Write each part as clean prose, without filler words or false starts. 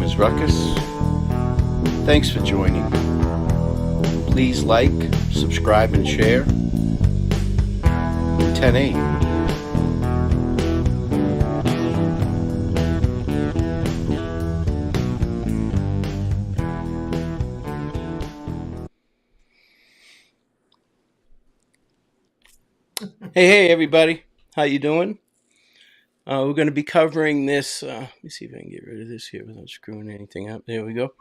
is Ruckus. Thanks for joining. Please like, subscribe, and share. 10-8. Hey, everybody. How you doing? We're going to be covering this. Let me see if I can get rid of this here without screwing anything up. There we go.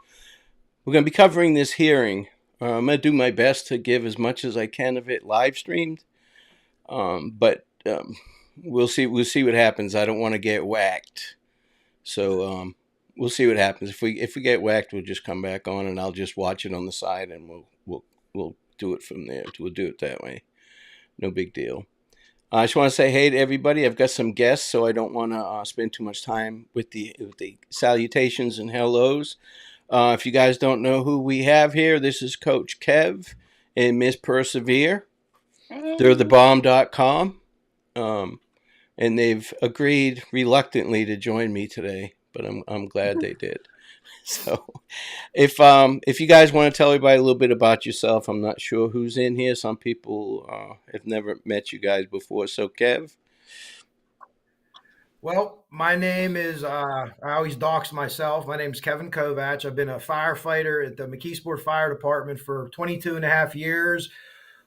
We're going to be covering this hearing. I'm going to do my best to give as much as I can of it live streamed. But we'll see what happens. I don't want to get whacked. So we'll see what happens. If we get whacked, we'll just come back on and I'll just watch it on the side and we'll do it from there. We'll do it that way. No big deal. I just want to say hey to everybody. I've got some guests, so I don't want to spend too much time with the salutations and hellos. If you guys don't know who we have here, this is Coach Kev and Miss RurseSevere. They're thebomb.com. And they've agreed reluctantly to join me today, but I'm glad they did. So if you guys want to tell everybody a little bit about yourself, I'm not sure who's in here. Some people have never met you guys before. So Kev. Well, my name is, I always dox myself. My name is Kevin Kovach. I've been a firefighter at the McKeesport Fire Department for 22 and a half years.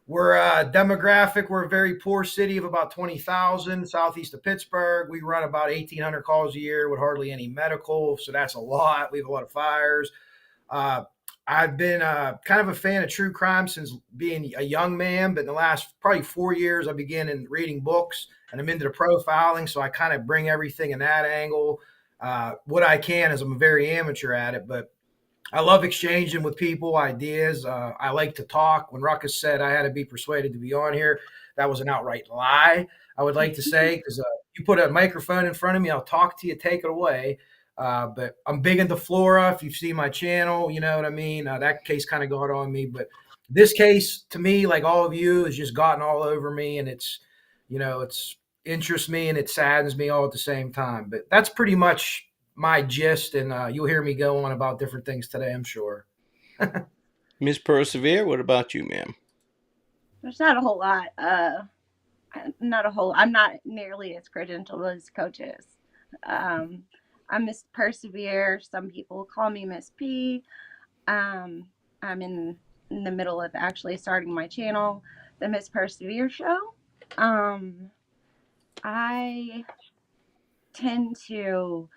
We're demographic. We're a very poor city of about 20,000 southeast of Pittsburgh. We run about 1,800 calls a year with hardly any medical. So that's a lot. We have a lot of fires. I've been kind of a fan of true crime since being a young man, but in the last probably 4 years, I began in reading books and I'm into the profiling. So I kind of bring everything in that angle. What I can is I'm a very amateur at it, but I love exchanging with people, ideas. I like to talk. When Ruckus said I had to be persuaded to be on here, that was an outright lie, I would like to say, because you put a microphone in front of me, I'll talk to you, take it away. But I'm big into Flora. If you've seen my channel, you know what I mean? That case kind of got on me. But this case, to me, like all of you, has just gotten all over me. And it's interests me and it saddens me all at the same time. But that's pretty much my gist, and you'll hear me go on about different things today, I'm sure. Miss RurseSevere, what about you, ma'am? There's not a whole lot. I'm not nearly as credentialed as Coach is. I'm Miss RurseSevere. Some people call me Miss P. I'm in the middle of actually starting my channel, the Miss RurseSevere Show. I tend to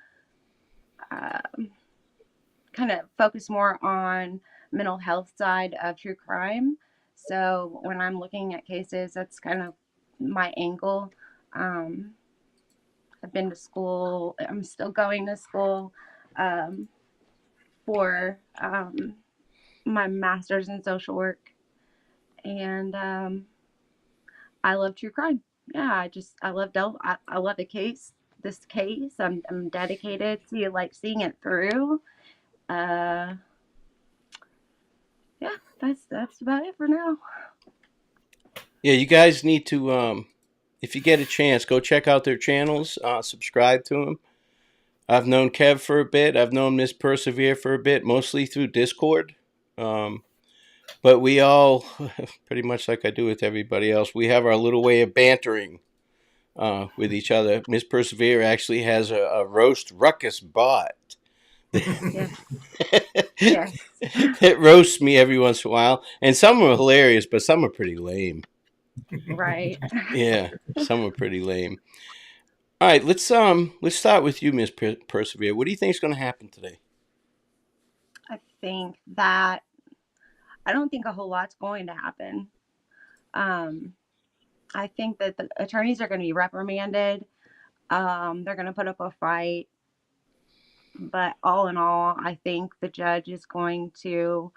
kind of focus more on mental health side of true crime. So when I'm looking at cases, that's kind of my angle. I've been to school. I'm still going to school for my master's in social work. And I love true crime. Yeah, I love Delphi. I love this case. I'm dedicated to like seeing it through. Yeah, that's about it for now. Yeah, you guys need to, if you get a chance, go check out their channels, subscribe to them. I've known Kev for a bit. I've known Miss RurseSevere for a bit, mostly through Discord. But we all, pretty much like I do with everybody else, we have our little way of bantering with each other. Miss RurseSevere actually has a roast ruckus bot. Yes. It roasts me every once in a while, and some are hilarious, but some are pretty lame. Right. Yeah, some are pretty lame. All right, let's start with you, Miss RurseSevere. What do you think is going to happen today? I don't think a whole lot's going to happen. I think that the attorneys are going to be reprimanded. They're going to put up a fight. But all in all, I think the judge is going to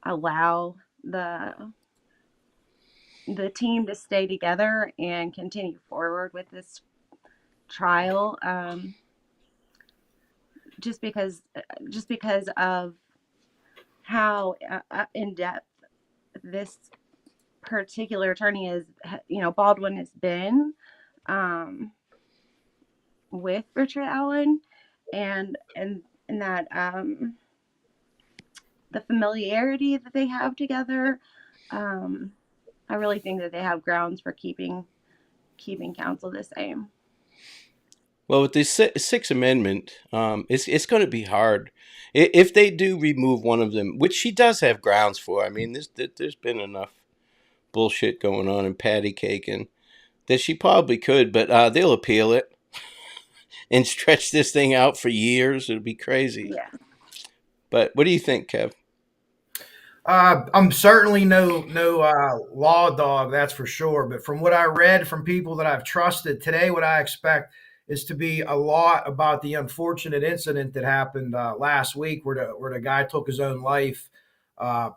allow the team to stay together and continue forward with this trial. Just because of how in depth this particular attorney is, Baldwin has been with Pretrial and and that the familiarity that they have together. I really think that they have grounds for keeping counsel the same. Well, with the Sixth Amendment, it's going to be hard if they do remove one of them, which she does have grounds for. I mean, there's been enough bullshit going on in patty caking that she probably could, but they'll appeal it and stretch this thing out for years. It'll be crazy. Yeah. But what do you think, Kev? I'm certainly no law dog, that's for sure. But from what I read from people that I've trusted today, what I expect is to be a lot about the unfortunate incident that happened last week, where the guy took his own life. I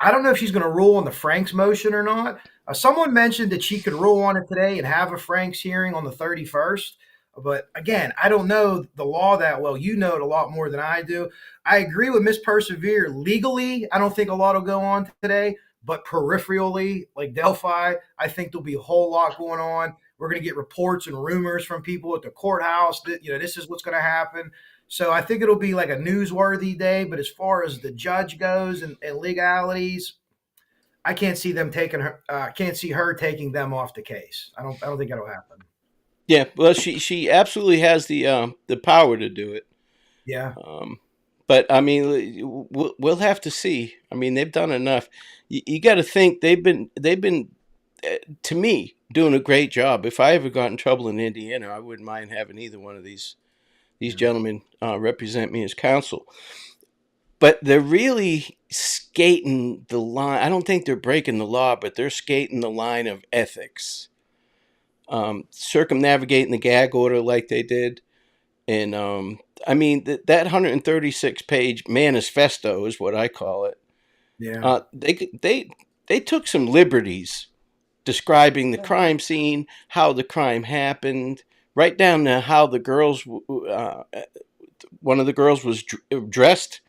don't know if she's going to rule on the Franks motion or not. Someone mentioned that she could rule on it today and have a Franks hearing on the 31st. But again, I don't know the law that well. You know it a lot more than I do. I agree with Miss Persevere. Legally, I don't think a lot will go on today, but peripherally, like Delphi, I think there'll be a whole lot going on. We're going to get reports and rumors from people at the courthouse that, this is what's going to happen. So I think it'll be like a newsworthy day. But as far as the judge goes and legalities, I can't see them taking her. Can't see her taking them off the case. I don't think that'll happen. Yeah, well, she absolutely has the power to do it. Yeah. But I mean, we'll have to see. I mean, they've done enough. You got to think they've been to me doing a great job. If I ever got in trouble in Indiana, I wouldn't mind having either one of these gentlemen represent me as counsel. But they're really skating the line. I don't think they're breaking the law, but they're skating the line of ethics. Circumnavigating the gag order like they did. And I mean, that 136-page manifesto is what I call it. Yeah. They took some liberties describing the crime scene, how the crime happened, right down to how the girls, one of the girls was dressed,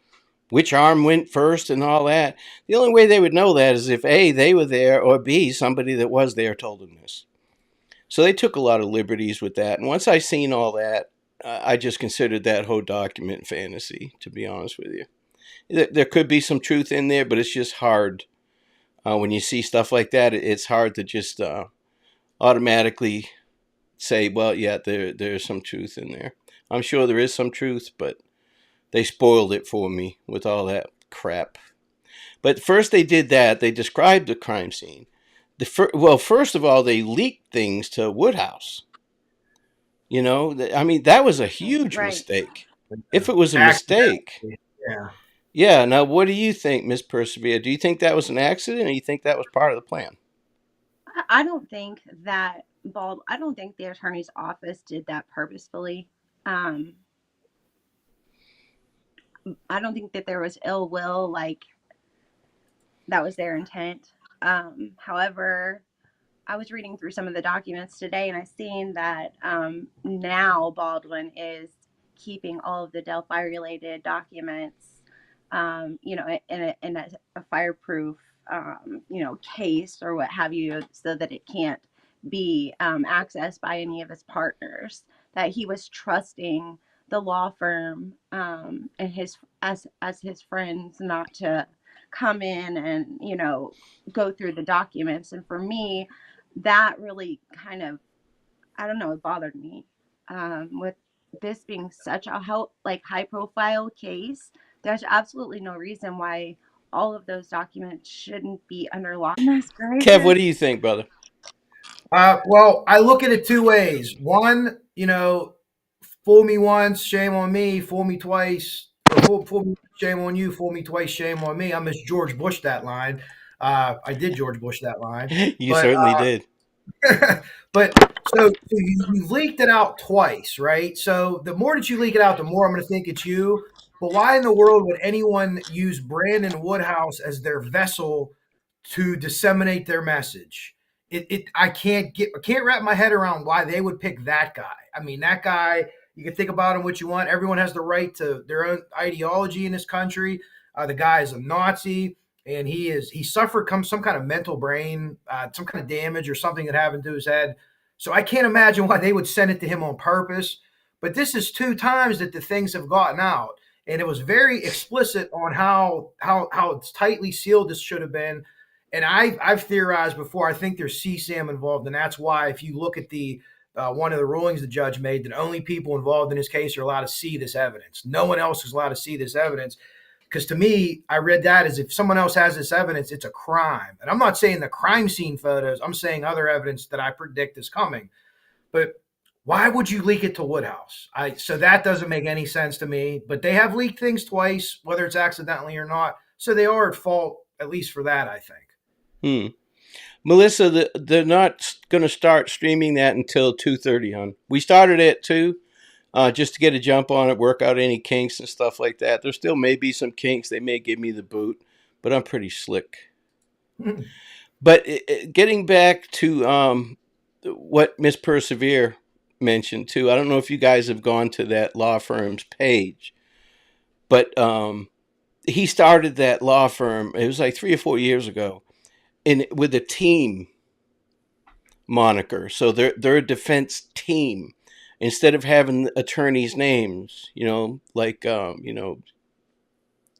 which arm went first and all that. The only way they would know that is if A, they were there, or B, somebody that was there told them this. So they took a lot of liberties with that. And once I seen all that, I just considered that whole document fantasy, to be honest with you. There could be some truth in there, but it's just hard. When you see stuff like that, it's hard to just automatically say, well, yeah, there's some truth in there. I'm sure there is some truth, but they spoiled it for me with all that crap. But first they did that. They described the crime scene. First of all, they leaked things to Woodhouse. I mean, that was a huge mistake. If it was a mistake. Yeah. Yeah. Now, what do you think, Miss Persevere? Do you think that was an accident, or do you think that was part of the plan? I don't think that I don't think the attorney's office did that purposefully. I don't think that there was ill will, like that was their intent. However, I was reading through some of the documents today, and I seen that now Baldwin is keeping all of the Delphi-related documents, in a fireproof, case or what have you, so that it can't be accessed by any of his partners. That he was trusting the law firm and as his friends not to come in and go through the documents. And for me, that really kind of, I don't know, it bothered me with this being such a high profile case. There's absolutely no reason why all of those documents shouldn't be under lock. Kev, what do you think, brother? Well, I look at it two ways. One, fool me once, shame on me. Fool me twice, fool me, shame on you. Fool me twice, shame on me. I miss George Bush that line. I did George Bush that line. You certainly did. But so you've leaked it out twice, right? So the more that you leak it out, the more I'm going to think it's you. But why in the world would anyone use Brandon Woodhouse as their vessel to disseminate their message? I can't wrap my head around why they would pick that guy. I mean, that guy, you can think about him what you want. Everyone has the right to their own ideology in this country. The guy is a Nazi, and he suffered some kind of mental brain, some kind of damage or something that happened to his head. So I can't imagine why they would send it to him on purpose. But this is 2 times that the things have gotten out. and it was very explicit on how tightly sealed this should have been. And I've theorized before. I think there's CSAM involved, and that's why if you look at the one of the rulings the judge made, that only people involved in this case are allowed to see this evidence. No one else is allowed to see this evidence. Because to me, I read that as if someone else has this evidence, it's a crime. And I'm not saying the crime scene photos, I'm saying other evidence that I predict is coming. But why would you leak it to Woodhouse? So that doesn't make any sense to me. But they have leaked things twice, whether it's accidentally or not. So they are at fault, at least for that, I think. Melissa, they're not going to start streaming that until 2:30, hon. We started at 2. Just to get a jump on it, work out any kinks and stuff like that. There still may be some kinks. They may give me the boot, but I'm pretty slick. But getting back to what Miss Persevere mentioned too, I don't know if you guys have gone to that law firm's page, but he started that law firm, it was like 3 or 4 years ago, with a team moniker. So they're a defense team. Instead of having attorneys' names, like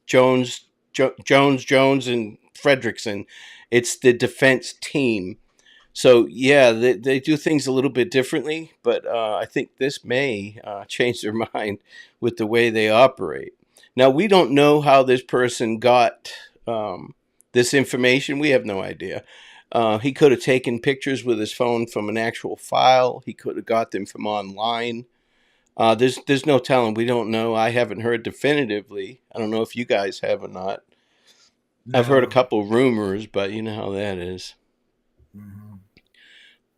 Jones, and Fredrickson, it's the defense team. So yeah, they do things a little bit differently, but I think this may change their mind with the way they operate. Now, we don't know how this person got this information. We have no idea. He could have taken pictures with his phone from an actual file. He could have got them from online. There's no telling. We don't know. I haven't heard definitively. I don't know if you guys have or not. No. I've heard a couple rumors, but you know how that is. Mm-hmm.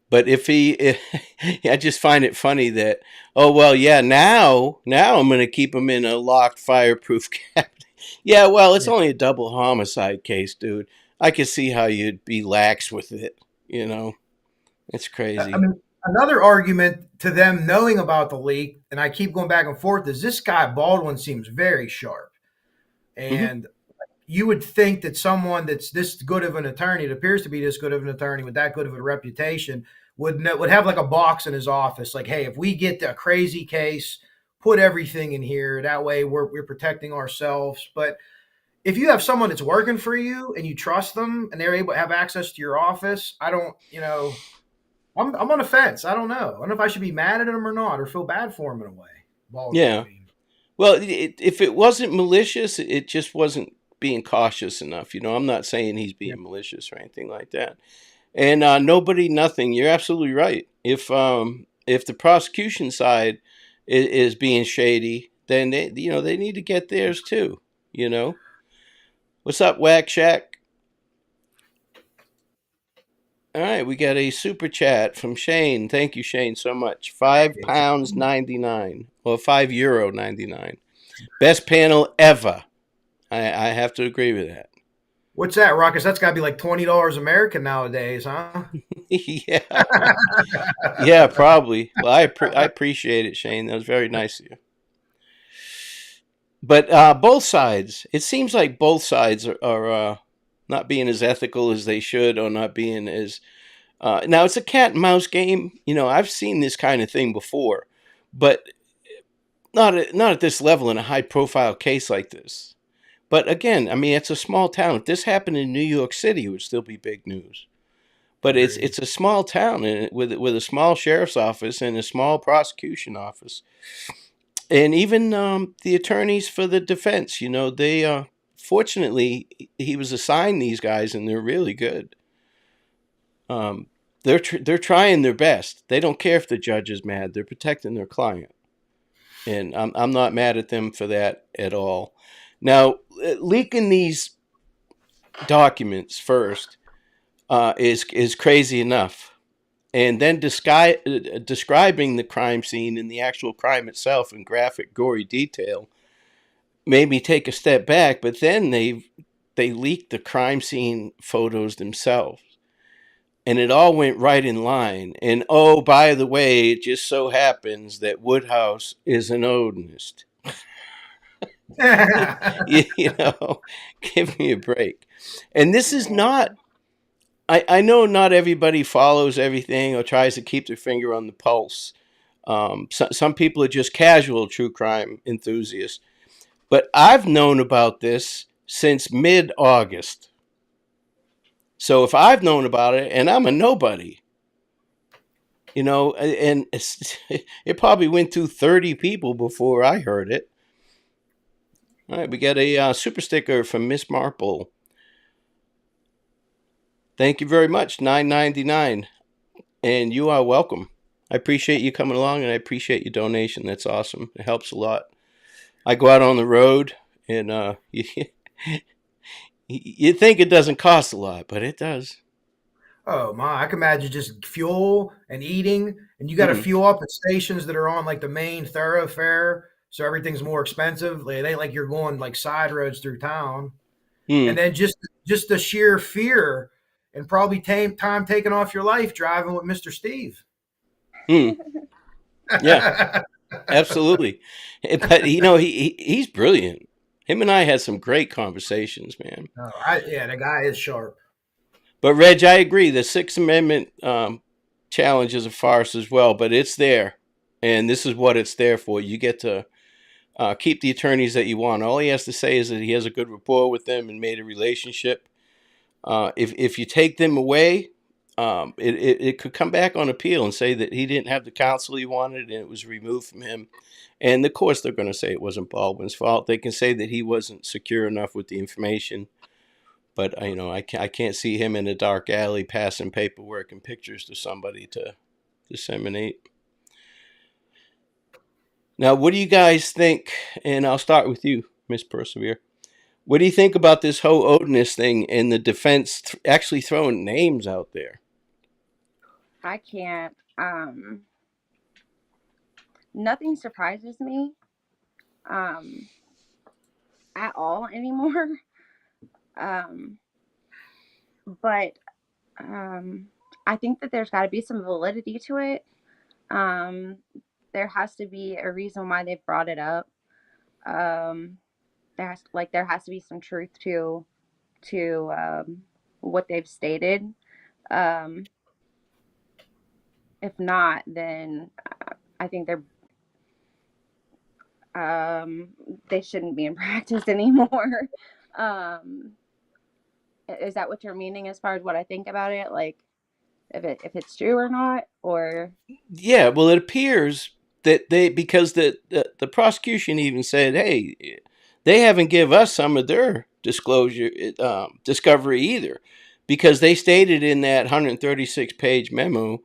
But I just find it funny that, now I'm going to keep him in a locked, fireproof cabinet. Yeah, well, it's only a double homicide case, dude. I could see how you'd be lax with it, It's crazy. I mean, another argument to them knowing about the leak, and I keep going back and forth, is this guy Baldwin seems very sharp. And you would think that someone that's this good of an attorney, it appears to be this good of an attorney with that good of a reputation, would have like a box in his office. Like, hey, if we get a crazy case, put everything in here. That way we're protecting ourselves. But if you have someone that's working for you and you trust them and they're able to have access to your office, I don't, I'm on the fence. I don't know. I don't know if I should be mad at him or not, or feel bad for him in a way. Yeah. Well, if it wasn't malicious, it just wasn't being cautious enough. I'm not saying he's being malicious or anything like that. And nothing. You're absolutely right. If the prosecution side is being shady, then they need to get theirs too. What's up, Whack Shack? All right, we got a super chat from Shane. Thank you, Shane, so much. £5.99 or €5.99. Best panel ever. I have to agree with that. What's that, Ruckus? That's got to be like $20 American nowadays, huh? Yeah. Yeah, probably. Well, I appreciate it, Shane. That was very nice of you. But both sides, it seems like both sides are not being as ethical as they should, or not being as... now, it's a cat and mouse game. I've seen this kind of thing before, but not at this level in a high-profile case like this. But again, it's a small town. If this happened in New York City, it would still be big news. But it's a small town with a small sheriff's office and a small prosecution office. And even the attorneys for the defense, they fortunately he was assigned these guys, and they're really good. They're trying their best. They don't care if the judge is mad. They're protecting their client, and I'm not mad at them for that at all. Now, leaking these documents first is crazy enough. And then describing the crime scene and the actual crime itself in graphic, gory detail made me take a step back. But then they leaked the crime scene photos themselves. And it all went right in line. And oh, by the way, it just so happens that Woodhouse is an Odinist. Give me a break. And this is not... I know not everybody follows everything or tries to keep their finger on the pulse. Some people are just casual true crime enthusiasts. But I've known about this since mid-August. So if I've known about it, and I'm a nobody, and it probably went through 30 people before I heard it. All right, we got a super sticker from Miss Marple. Thank you very much, $9.99, and you are welcome. I appreciate you coming along, and I appreciate your donation. That's awesome. It helps a lot. I go out on the road, and you think it doesn't cost a lot, but it does. Oh my, I can imagine just fuel and eating, and you got to fuel up at stations that are on like the main thoroughfare, so everything's more expensive. It ain't like you're going like side roads through town. And then just the sheer fear and probably time taken off your life driving with Mr. Steve. Yeah, absolutely. But he's brilliant. Him and I had some great conversations, man. The guy is sharp. But Reg, I agree. The Sixth Amendment challenge is a farce as well, but it's there, and this is what it's there for. You get to keep the attorneys that you want. All he has to say is that he has a good rapport with them and made a relationship. If you take them away, it could come back on appeal and say that he didn't have the counsel he wanted and it was removed from him. And of course, they're going to say it wasn't Baldwin's fault. They can say that he wasn't secure enough with the information. But I can't see him in a dark alley passing paperwork and pictures to somebody to disseminate. Now, what do you guys think? And I'll start with you, Miss Persevere. What do you think about this whole Odinist thing and the defense actually throwing names out there? I can't. Nothing surprises me at all anymore. But I think that there's got to be some validity to it. There has to be a reason why they brought it up. There has to be some truth to what they've stated. If not, then I think they shouldn't be in practice anymore. Is that what you're meaning as far as what I think about it? Like if it's true or not, or Yeah, well, it appears that because the prosecution even said, hey, they haven't give us some of their discovery either, because they stated in that 136-page memo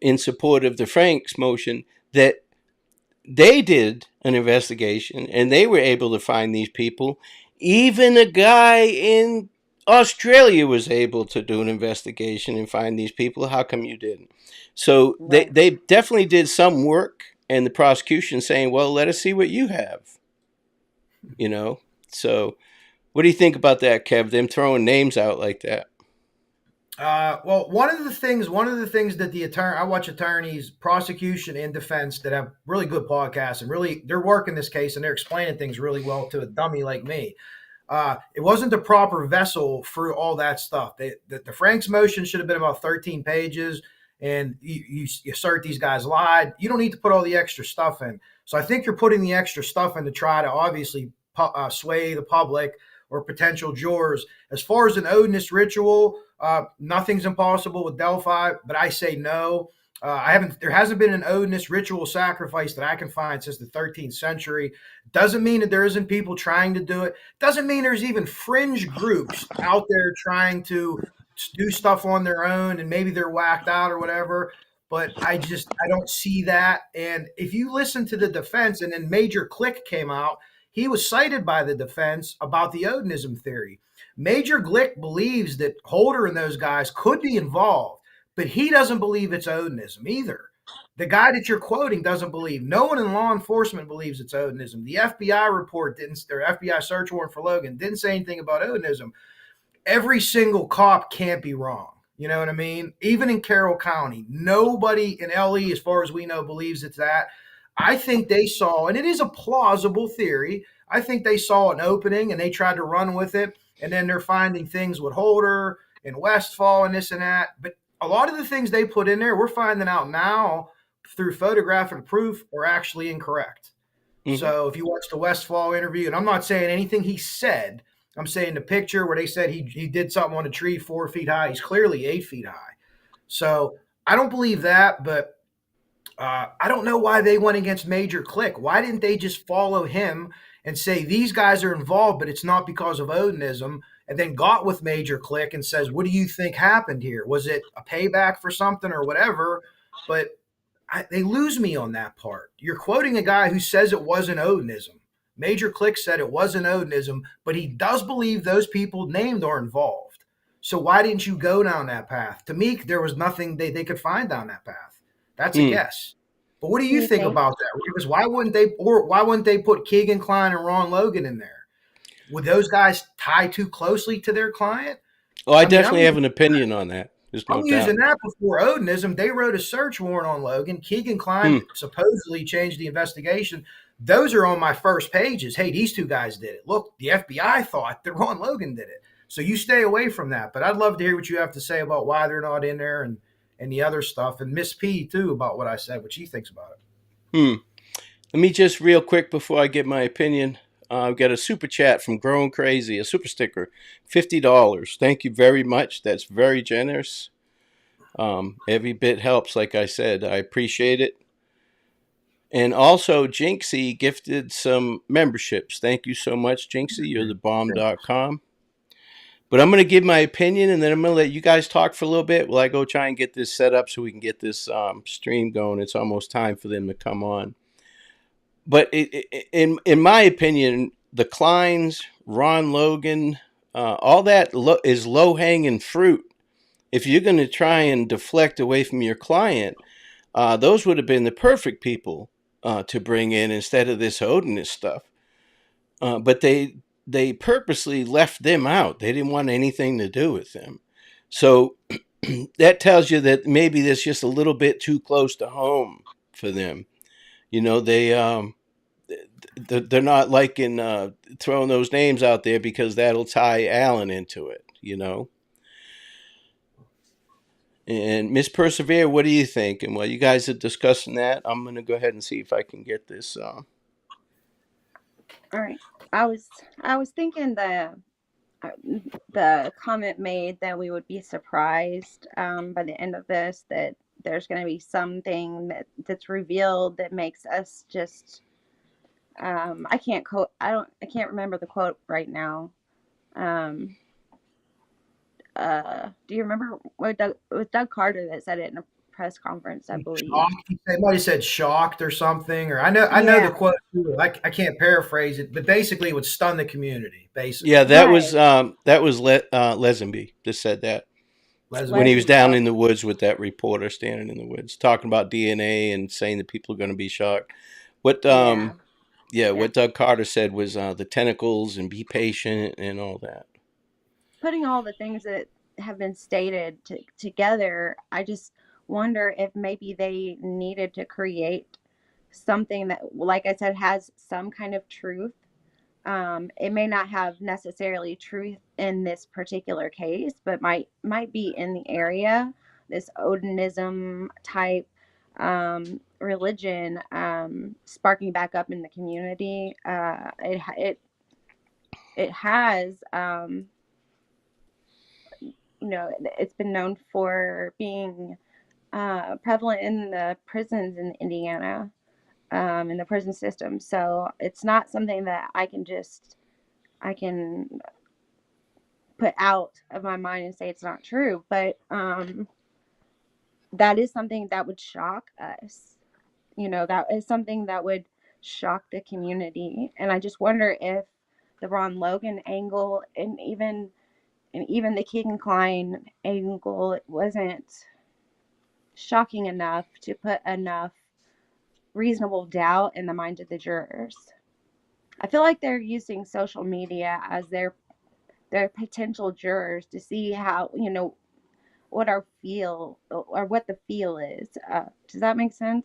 in support of the Franks motion that they did an investigation and they were able to find these people. Even a guy in Australia was able to do an investigation and find these people. How come you didn't? So right. they definitely did some work, and the prosecution saying, well, let us see what you have. So what do you think about that, Kev? Them throwing names out like that? Well, one of the things that I watch attorneys, prosecution and defense that have really good podcasts and really they're working this case and they're explaining things really well to a dummy like me. It wasn't the proper vessel for all that stuff. The Franks motion should have been about 13 pages, and you assert these guys lied. You don't need to put all the extra stuff in. So I think you're putting the extra stuff in to try to obviously sway the public or potential jurors. As far as an Odinist ritual, nothing's impossible with Delphi, but I say no. There hasn't been an Odinist ritual sacrifice that I can find since the 13th century. Doesn't mean that there isn't people trying to do it. Doesn't mean there's even fringe groups out there trying to do stuff on their own and maybe they're whacked out or whatever. But I don't see that. And if you listen to the defense, and then Major Glick came out, he was cited by the defense about the Odinism theory. Major Glick believes that Holder and those guys could be involved, but he doesn't believe it's Odinism either. The guy that you're quoting doesn't believe. No one in law enforcement believes it's Odinism. The FBI report FBI search warrant for Logan didn't say anything about Odinism. Every single cop can't be wrong. You know what I mean? Even in Carroll County, nobody in LE, as far as we know, believes it's that. I think they saw, and it is a plausible theory, I think they saw an opening and they tried to run with it. And then they're finding things with Holder and Westfall and this and that. But a lot of the things they put in there, we're finding out now through photographic proof are actually incorrect. Mm-hmm. So if you watch the Westfall interview, and I'm not saying anything he said, I'm saying the picture where they said he did something on a tree 4 feet high. He's clearly 8 feet high. So I don't believe that, but I don't know why they went against Major Click. Why didn't they just follow him and say these guys are involved, but it's not because of Odinism? And then got with Major Click and says, "What do you think happened here? Was it a payback for something or whatever?" But they lose me on that part. You're quoting a guy who says it wasn't Odinism. Major Click said it wasn't Odinism, but he does believe those people named are involved. So why didn't you go down that path? To me, there was nothing they could find down that path. That's a guess. But what do you think about that? Because why wouldn't they put Keegan Klein and Ron Logan in there? Would those guys tie too closely to their client? Oh, I definitely have an opinion on that. There's no I'm doubt. using that before Odinism. They wrote a search warrant on Logan. Keegan Klein supposedly changed the investigation. Those are on my first pages. Hey, these two guys did it. Look, the FBI thought that Ron Logan did it. So you stay away from that. But I'd love to hear what you have to say about why they're not in there and the other stuff. And Miss P, too, about what I said, what she thinks about it. Let me just real quick before I get my opinion. I've got a super chat from Grown Crazy, a super sticker, $50. Thank you very much. That's very generous. Every bit helps, like I said. I appreciate it. And also, Jinxie gifted some memberships. Thank you so much, Jinxie. You're the bomb.com. But I'm going to give my opinion, and then I'm going to let you guys talk for a little bit while I go try and get this set up so we can get this stream going. It's almost time for them to come on. But in my opinion, the Kleins, Ron Logan, all that is low-hanging fruit. If you're going to try and deflect away from your client, those would have been the perfect people to bring in instead of this Odinist stuff. But they purposely left them out. They didn't want anything to do with them. So that tells you that maybe that's just a little bit too close to home for them. You know, they're not liking throwing those names out there because that'll tie Alan into it, you know. And Miss Persevere, what do you think? And while you guys are discussing that, I'm going to go ahead and see if I can get this. All right. I was thinking the comment made that we would be surprised by the end of this, that there's going to be something that's revealed that makes us just I can't remember the quote right now. Do you remember what it was Doug Carter that said it in a press conference, I believe? They might have said shocked or something, or I know the quote. I can't paraphrase it, but basically it would stun the community. Basically, yeah, that was Lesenby just said that when he was down in the woods with that reporter standing in the woods talking about DNA and saying that people are going to be shocked. What what Doug Carter said was the tentacles and be patient and all that. Putting all the things that have been stated together, I just wonder if maybe they needed to create something that, like I said, has some kind of truth. It may not have necessarily truth in this particular case, but might be in the area. This Odinism type religion sparking back up in the community. It has. It's been known for being prevalent in the prisons in Indiana, in the prison system. So it's not something that I can put out of my mind and say it's not true. But that is something that would shock us. That is something that would shock the community. And I just wonder if the Ron Logan angle and even the Keegan Klein angle wasn't shocking enough to put enough reasonable doubt in the minds of the jurors. I feel like they're using social media as their potential jurors to see how, what our feel or what the feel is. Does that make sense?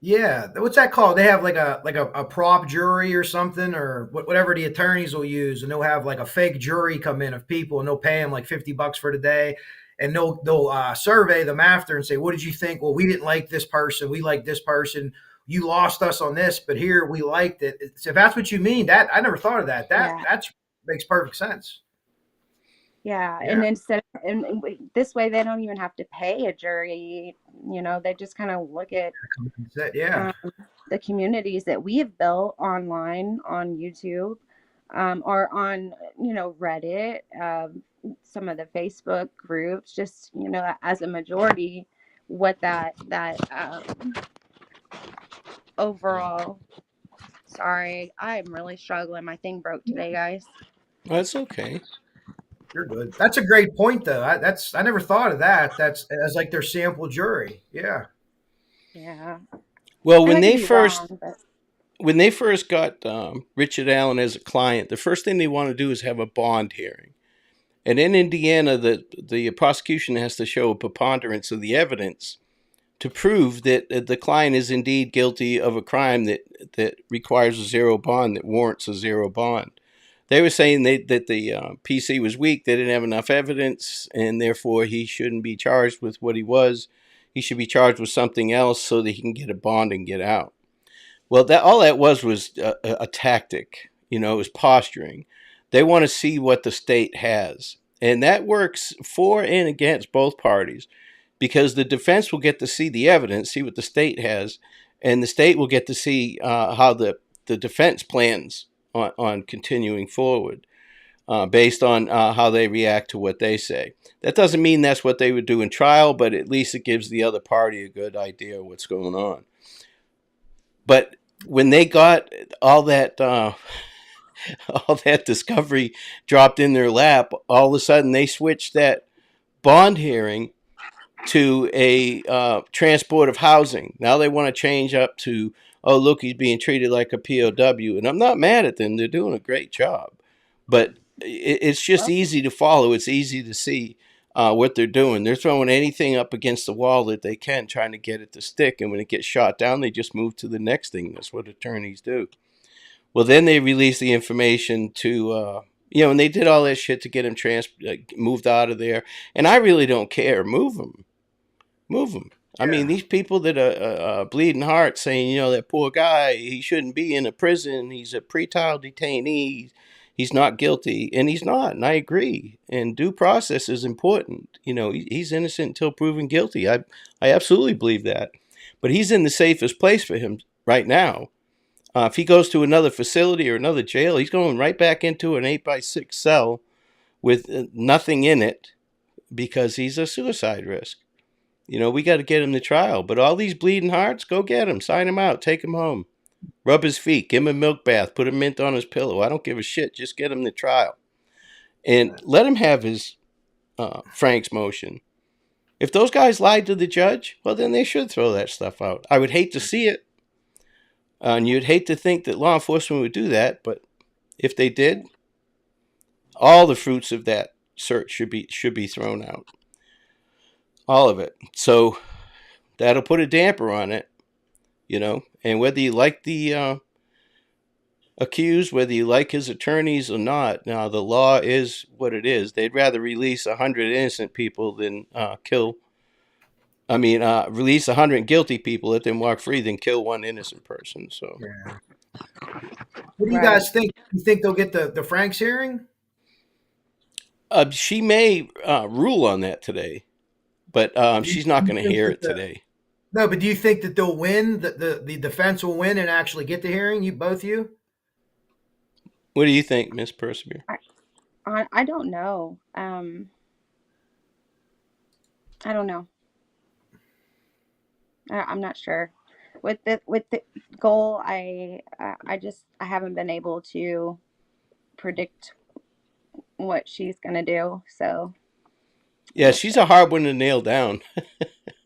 Yeah, what's that called? They have like a prop jury or something, or whatever the attorneys will use, and they'll have like a fake jury come in of people, and they'll pay them like $50 for the day, and they'll survey them after and say, "What did you think?" Well, we didn't like this person. We like this person. you lost us on this, but here we liked it. So if that's what you mean, that I never thought of that. Yeah. That makes perfect sense. Yeah. Yeah. And instead, this way, they don't even have to pay a jury. They just kind of look at Yeah. the communities that we have built online on YouTube, or on, Reddit, some of the Facebook groups, just, as a majority, what that overall. Sorry, I'm really struggling. My thing broke today, guys. That's okay. You're good. That's a great point, though. I never thought of that. That's as like their sample jury. Yeah. Yeah. Well, And when I could they be first wrong, but got Richard Allen as a client, the first thing they want to do is have a bond hearing. And in Indiana, the prosecution has to show a preponderance of the evidence to prove that the client is indeed guilty of a crime that requires a zero bond, that warrants a zero bond. They were saying that the PC was weak, they didn't have enough evidence, and therefore he shouldn't be charged with what he was. He should be charged with something else so that he can get a bond and get out. Well, all that was a tactic. It was posturing. They want to see what the state has. And that works for and against both parties, because the defense will get to see the evidence, see what the state has, and the state will get to see how the defense plans on continuing forward, based on how they react to what they say. That doesn't mean that's what they would do in trial, but at least it gives the other party a good idea of what's going on. But when they got all that discovery dropped in their lap, all of a sudden they switched that bond hearing to a transport of housing. Now they want to change up to, oh, look, he's being treated like a POW. And I'm not mad at them. They're doing a great job. But it's just easy to follow. It's easy to see what they're doing. They're throwing anything up against the wall that they can, trying to get it to stick. And when it gets shot down, they just move to the next thing. That's what attorneys do. Well, then they release the information to, and they did all that shit to get him moved out of there. And I really don't care. Move him. I mean, these people that are bleeding heart saying, that poor guy, he shouldn't be in a prison. He's a pretrial detainee. He's not guilty. And he's not. And I agree. And due process is important. He's innocent until proven guilty. I absolutely believe that. But he's in the safest place for him right now. If he goes to another facility or another jail, he's going right back into an 8x6 cell with nothing in it, because he's a suicide risk. We got to get him to trial. But all these bleeding hearts, go get him. Sign him out. Take him home. Rub his feet. Give him a milk bath. Put a mint on his pillow. I don't give a shit. Just get him to trial. And let him have his Frank's motion. If those guys lied to the judge, well, then they should throw that stuff out. I would hate to see it. And you'd hate to think that law enforcement would do that. But if they did, all the fruits of that search should be thrown out. All of it. So that'll put a damper on it, and whether you like the accused, whether you like his attorneys or not, now the law is what it is. They'd rather release 100 innocent people than release 100 guilty people, let them walk free, than kill one innocent person. So, yeah. What do you guys think? You think they'll get the Frank's hearing? She may rule on that today. But she's not going to hear it today. No, but do you think that they'll win? The defense will win and actually get the hearing? Both of you? What do you think, Miss Persevere? I don't know. I don't know. I'm not sure. With the goal, I haven't been able to predict what she's gonna do. So. Yeah, she's a hard one to nail down.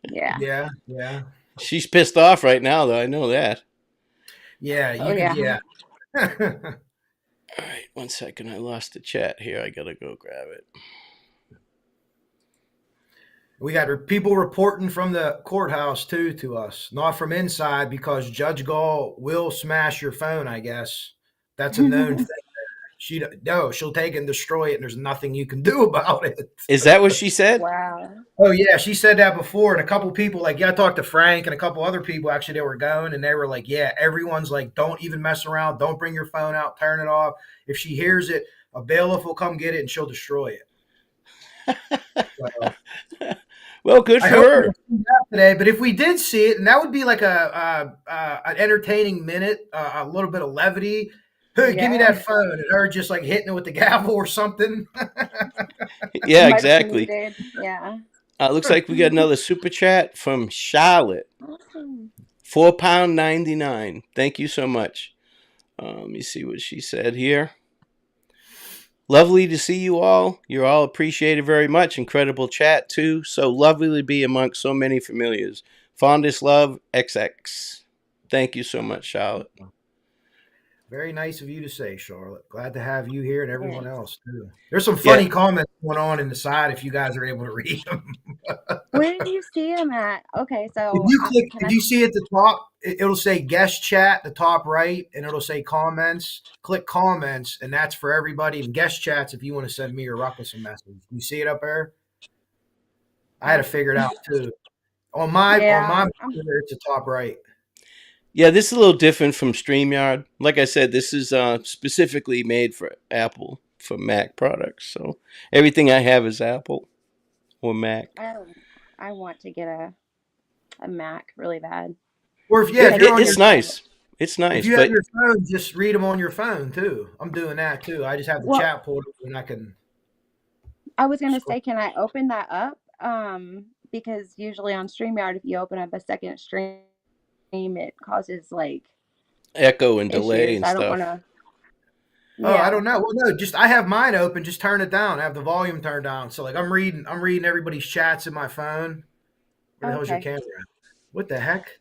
Yeah. Yeah. She's pissed off right now, though. I know that. Yeah. Yeah. All right, 1 second. I lost the chat here. I gotta go grab it. We got people reporting from the courthouse too to us, not from inside, because Judge Gall will smash your phone. I guess that's a known thing. She'll take and destroy it, and there's nothing you can do about it. Is that what she said? Wow. Oh yeah, she said that before, and a couple people I talked to Frank and a couple other people actually they were going, and they were like, yeah, everyone's like, don't even mess around, don't bring your phone out, turn it off. If she hears it, a bailiff will come get it and she'll destroy it. So, well, good for I hope we her. don't see that today, but if we did see it, and that would be like an entertaining minute, a little bit of levity. Hey, give me Yeah. that phone, and her just like hitting it with the gavel or something. Yeah, Much exactly. needed. Yeah. Looks like we got another super chat from Charlotte. Awesome. £4.99. Thank you so much. Let me see what she said here. Lovely to see you all. You're all appreciated very much. Incredible chat, too. So lovely to be amongst so many familiars. Fondest love, XX. Thank you so much, Charlotte. Very nice of you to say, Charlotte. Glad to have you here and everyone else, too. There's some funny comments going on in the side if you guys are able to read them. Where did you see them at? Okay, so If you see at the top, it'll say guest chat, the top right, and it'll say comments. Click comments, and that's for everybody. And guest chats if you want to send me or Ruckus a message. You see it up there? I had to figure it out too. On my it's the top right. Yeah, this is a little different from StreamYard. Like I said, this is specifically made for Apple, for Mac products. So everything I have is Apple or Mac. I want to get a Mac really bad. Or it's nice. It's nice. If you have your phone, just read them on your phone too. I'm doing that too. I just have the chat pulled up and I can. I was going to say, can I open that up? Because usually on StreamYard, if you open up a second stream, it causes like echo and issues. delay and I stuff. don't want to. Oh, I don't know. Well, no, I have mine open. Just turn it down. I have the volume turned down. So like I'm reading everybody's chats in my phone. Where the hell's your camera? What the heck?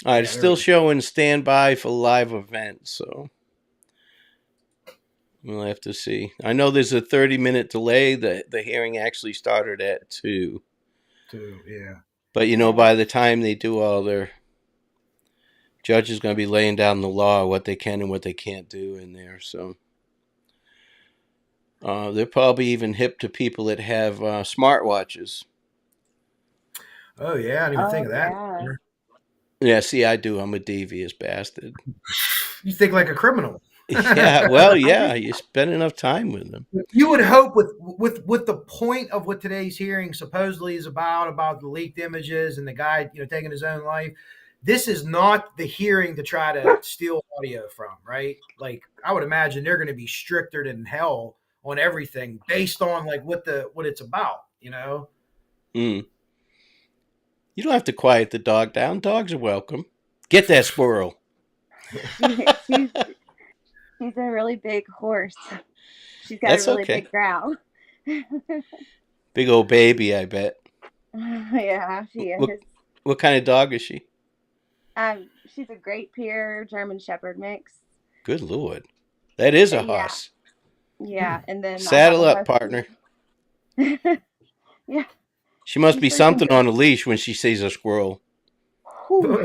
All right, it's still showing standby for live events, so we'll have to see. I know there's a 30-minute delay. The hearing actually started at 2. 2, yeah. But by the time they do all their judge is going to be laying down the law, what they can and what they can't do in there. So they're probably even hip to people that have smartwatches. Oh, yeah. I didn't even think of that. Yeah, see, I do. I'm a devious bastard. You think like a criminal. Yeah, well, yeah. You spend enough time with them. You would hope with the point of what today's hearing supposedly is about the leaked images and the guy, taking his own life. This is not the hearing to try to steal audio from, right? Like I would imagine they're going to be stricter than hell on everything based on like what it's about, Mm. You don't have to quiet the dog down. Dogs are welcome. Get that squirrel. She's a really big horse. She's got a really big growl. Big old baby, I bet. Yeah, she is. What kind of dog is she? She's a Great Pyrenees German Shepherd mix. Good Lord. That is a hoss. Yeah, and then saddle up, partner. Yeah. She must be something on a leash when she sees a squirrel.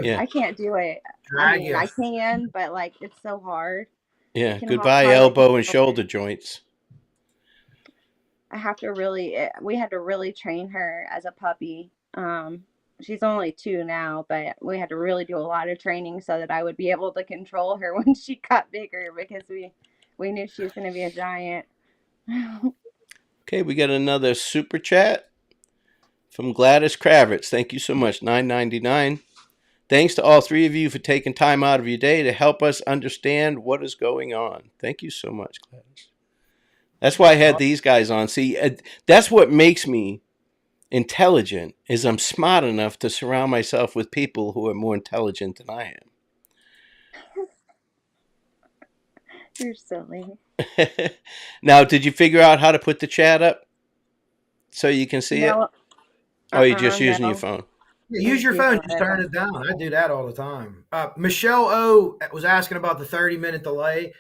Yeah. I can't do it. I mean, I can, but like it's so hard. Yeah, goodbye elbow and shoulder joints. We had to really train her as a puppy. She's only 2 now, but we had to really do a lot of training so that I would be able to control her when she got bigger because we knew she was going to be a giant. Okay, we got another super chat from Gladys Kravitz. Thank you so much. $9.99. Thanks to all 3 of you for taking time out of your day to help us understand what is going on. Thank you so much, Gladys. That's why I had these guys on. See, that's what makes me intelligent, is I'm smart enough to surround myself with people who are more intelligent than I am. You're silly. Now, did you figure out how to put the chat up so you can see it? Or are you just using your phone? Yeah, use your phone. Just turn it down. I do that all the time. Michelle O was asking about the 30-minute delay.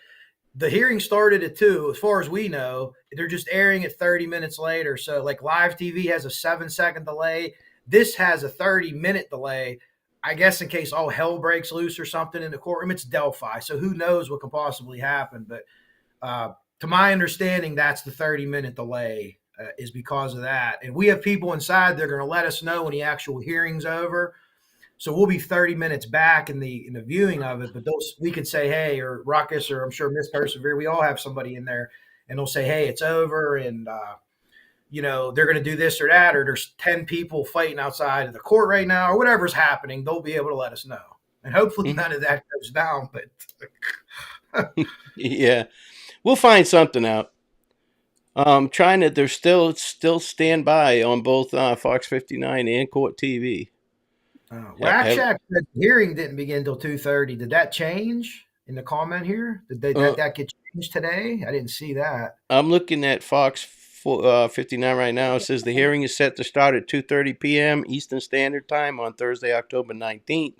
The hearing started at 2. As far as we know, they're just airing it 30 minutes later. So like live TV has a 7-second delay. This has a 30-minute delay. I guess in case all hell breaks loose or something in the courtroom. It's Delphi, so who knows what could possibly happen. But to my understanding, that's the 30-minute delay is because of that. And we have people inside. They're going to let us know when the actual hearing's over. So we'll be 30 minutes back in the viewing of it. But we could say, hey, or Ruckus, or I'm sure Miss Persevere, we all have somebody in there, and they'll say, hey, it's over, and they're going to do this or that, or there's 10 people fighting outside of the court right now, or whatever's happening. They'll be able to let us know, and hopefully none of that goes down. But yeah, we'll find something out. Trying to. They're still standby on both Fox 59 and Court TV. Wax Shack said the hearing didn't begin until 2:30. Did that change in the comment here? Did that get changed today? I didn't see that. I'm looking at Fox 59 right now. It says the hearing is set to start at 2:30 p.m. Eastern Standard Time on Thursday, October 19th.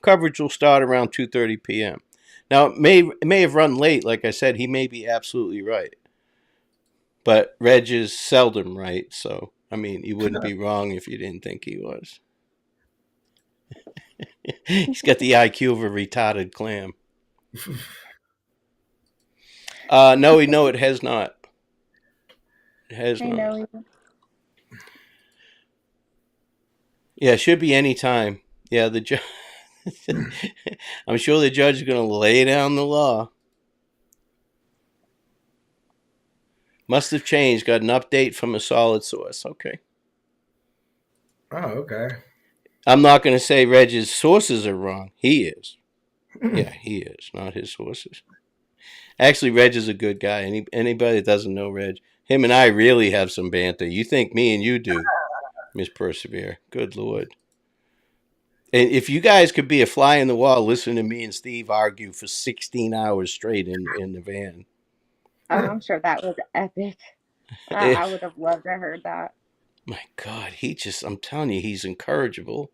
Coverage will start around 2:30 p.m. Now, it may have run late. Like I said, he may be absolutely right. But Reg is seldom right. So, I mean, you wouldn't be wrong if you didn't think he was. He's got the IQ of a retarded clam. No, it has not. It has not. Yeah, it should be any time. Yeah, the judge. I'm sure the judge is going to lay down the law. Must have changed. Got an update from a solid source. Okay. Oh, okay. I'm not going to say Reg's sources are wrong. He is. Yeah, he is, not his sources. Actually, Reg is a good guy. Anybody that doesn't know Reg, him and I really have some banter. You think me and you do, Miss Persevere. Good Lord. And if you guys could be a fly in the wall, listen to me and Steve argue for 16 hours straight in the van. Oh, I'm sure that was epic. I would have loved to have heard that. My God, I'm telling you, he's incorrigible.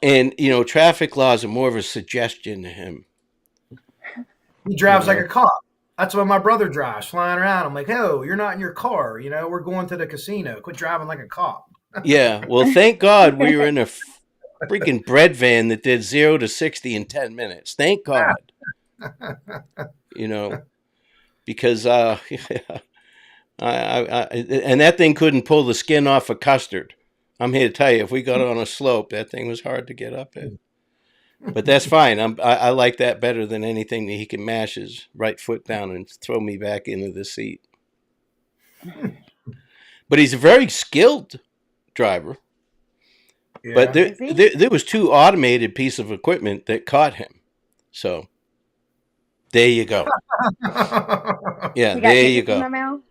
And, traffic laws are more of a suggestion to him. He drives like a cop. That's what my brother drives, flying around. I'm like, oh, you're not in your car. We're going to the casino. Quit driving like a cop. Yeah, well, thank God we were in a freaking bread van that did 0 to 60 in 10 minutes. Thank God. Because and that thing couldn't pull the skin off a custard. I'm here to tell you, if we got on a slope, that thing was hard to get up at. But that's fine. I like that better than anything that he can mash his right foot down and throw me back into the seat. But he's a very skilled driver. Yeah. But there was 2 automated pieces of equipment that caught him. So there you go. Yeah, there you go.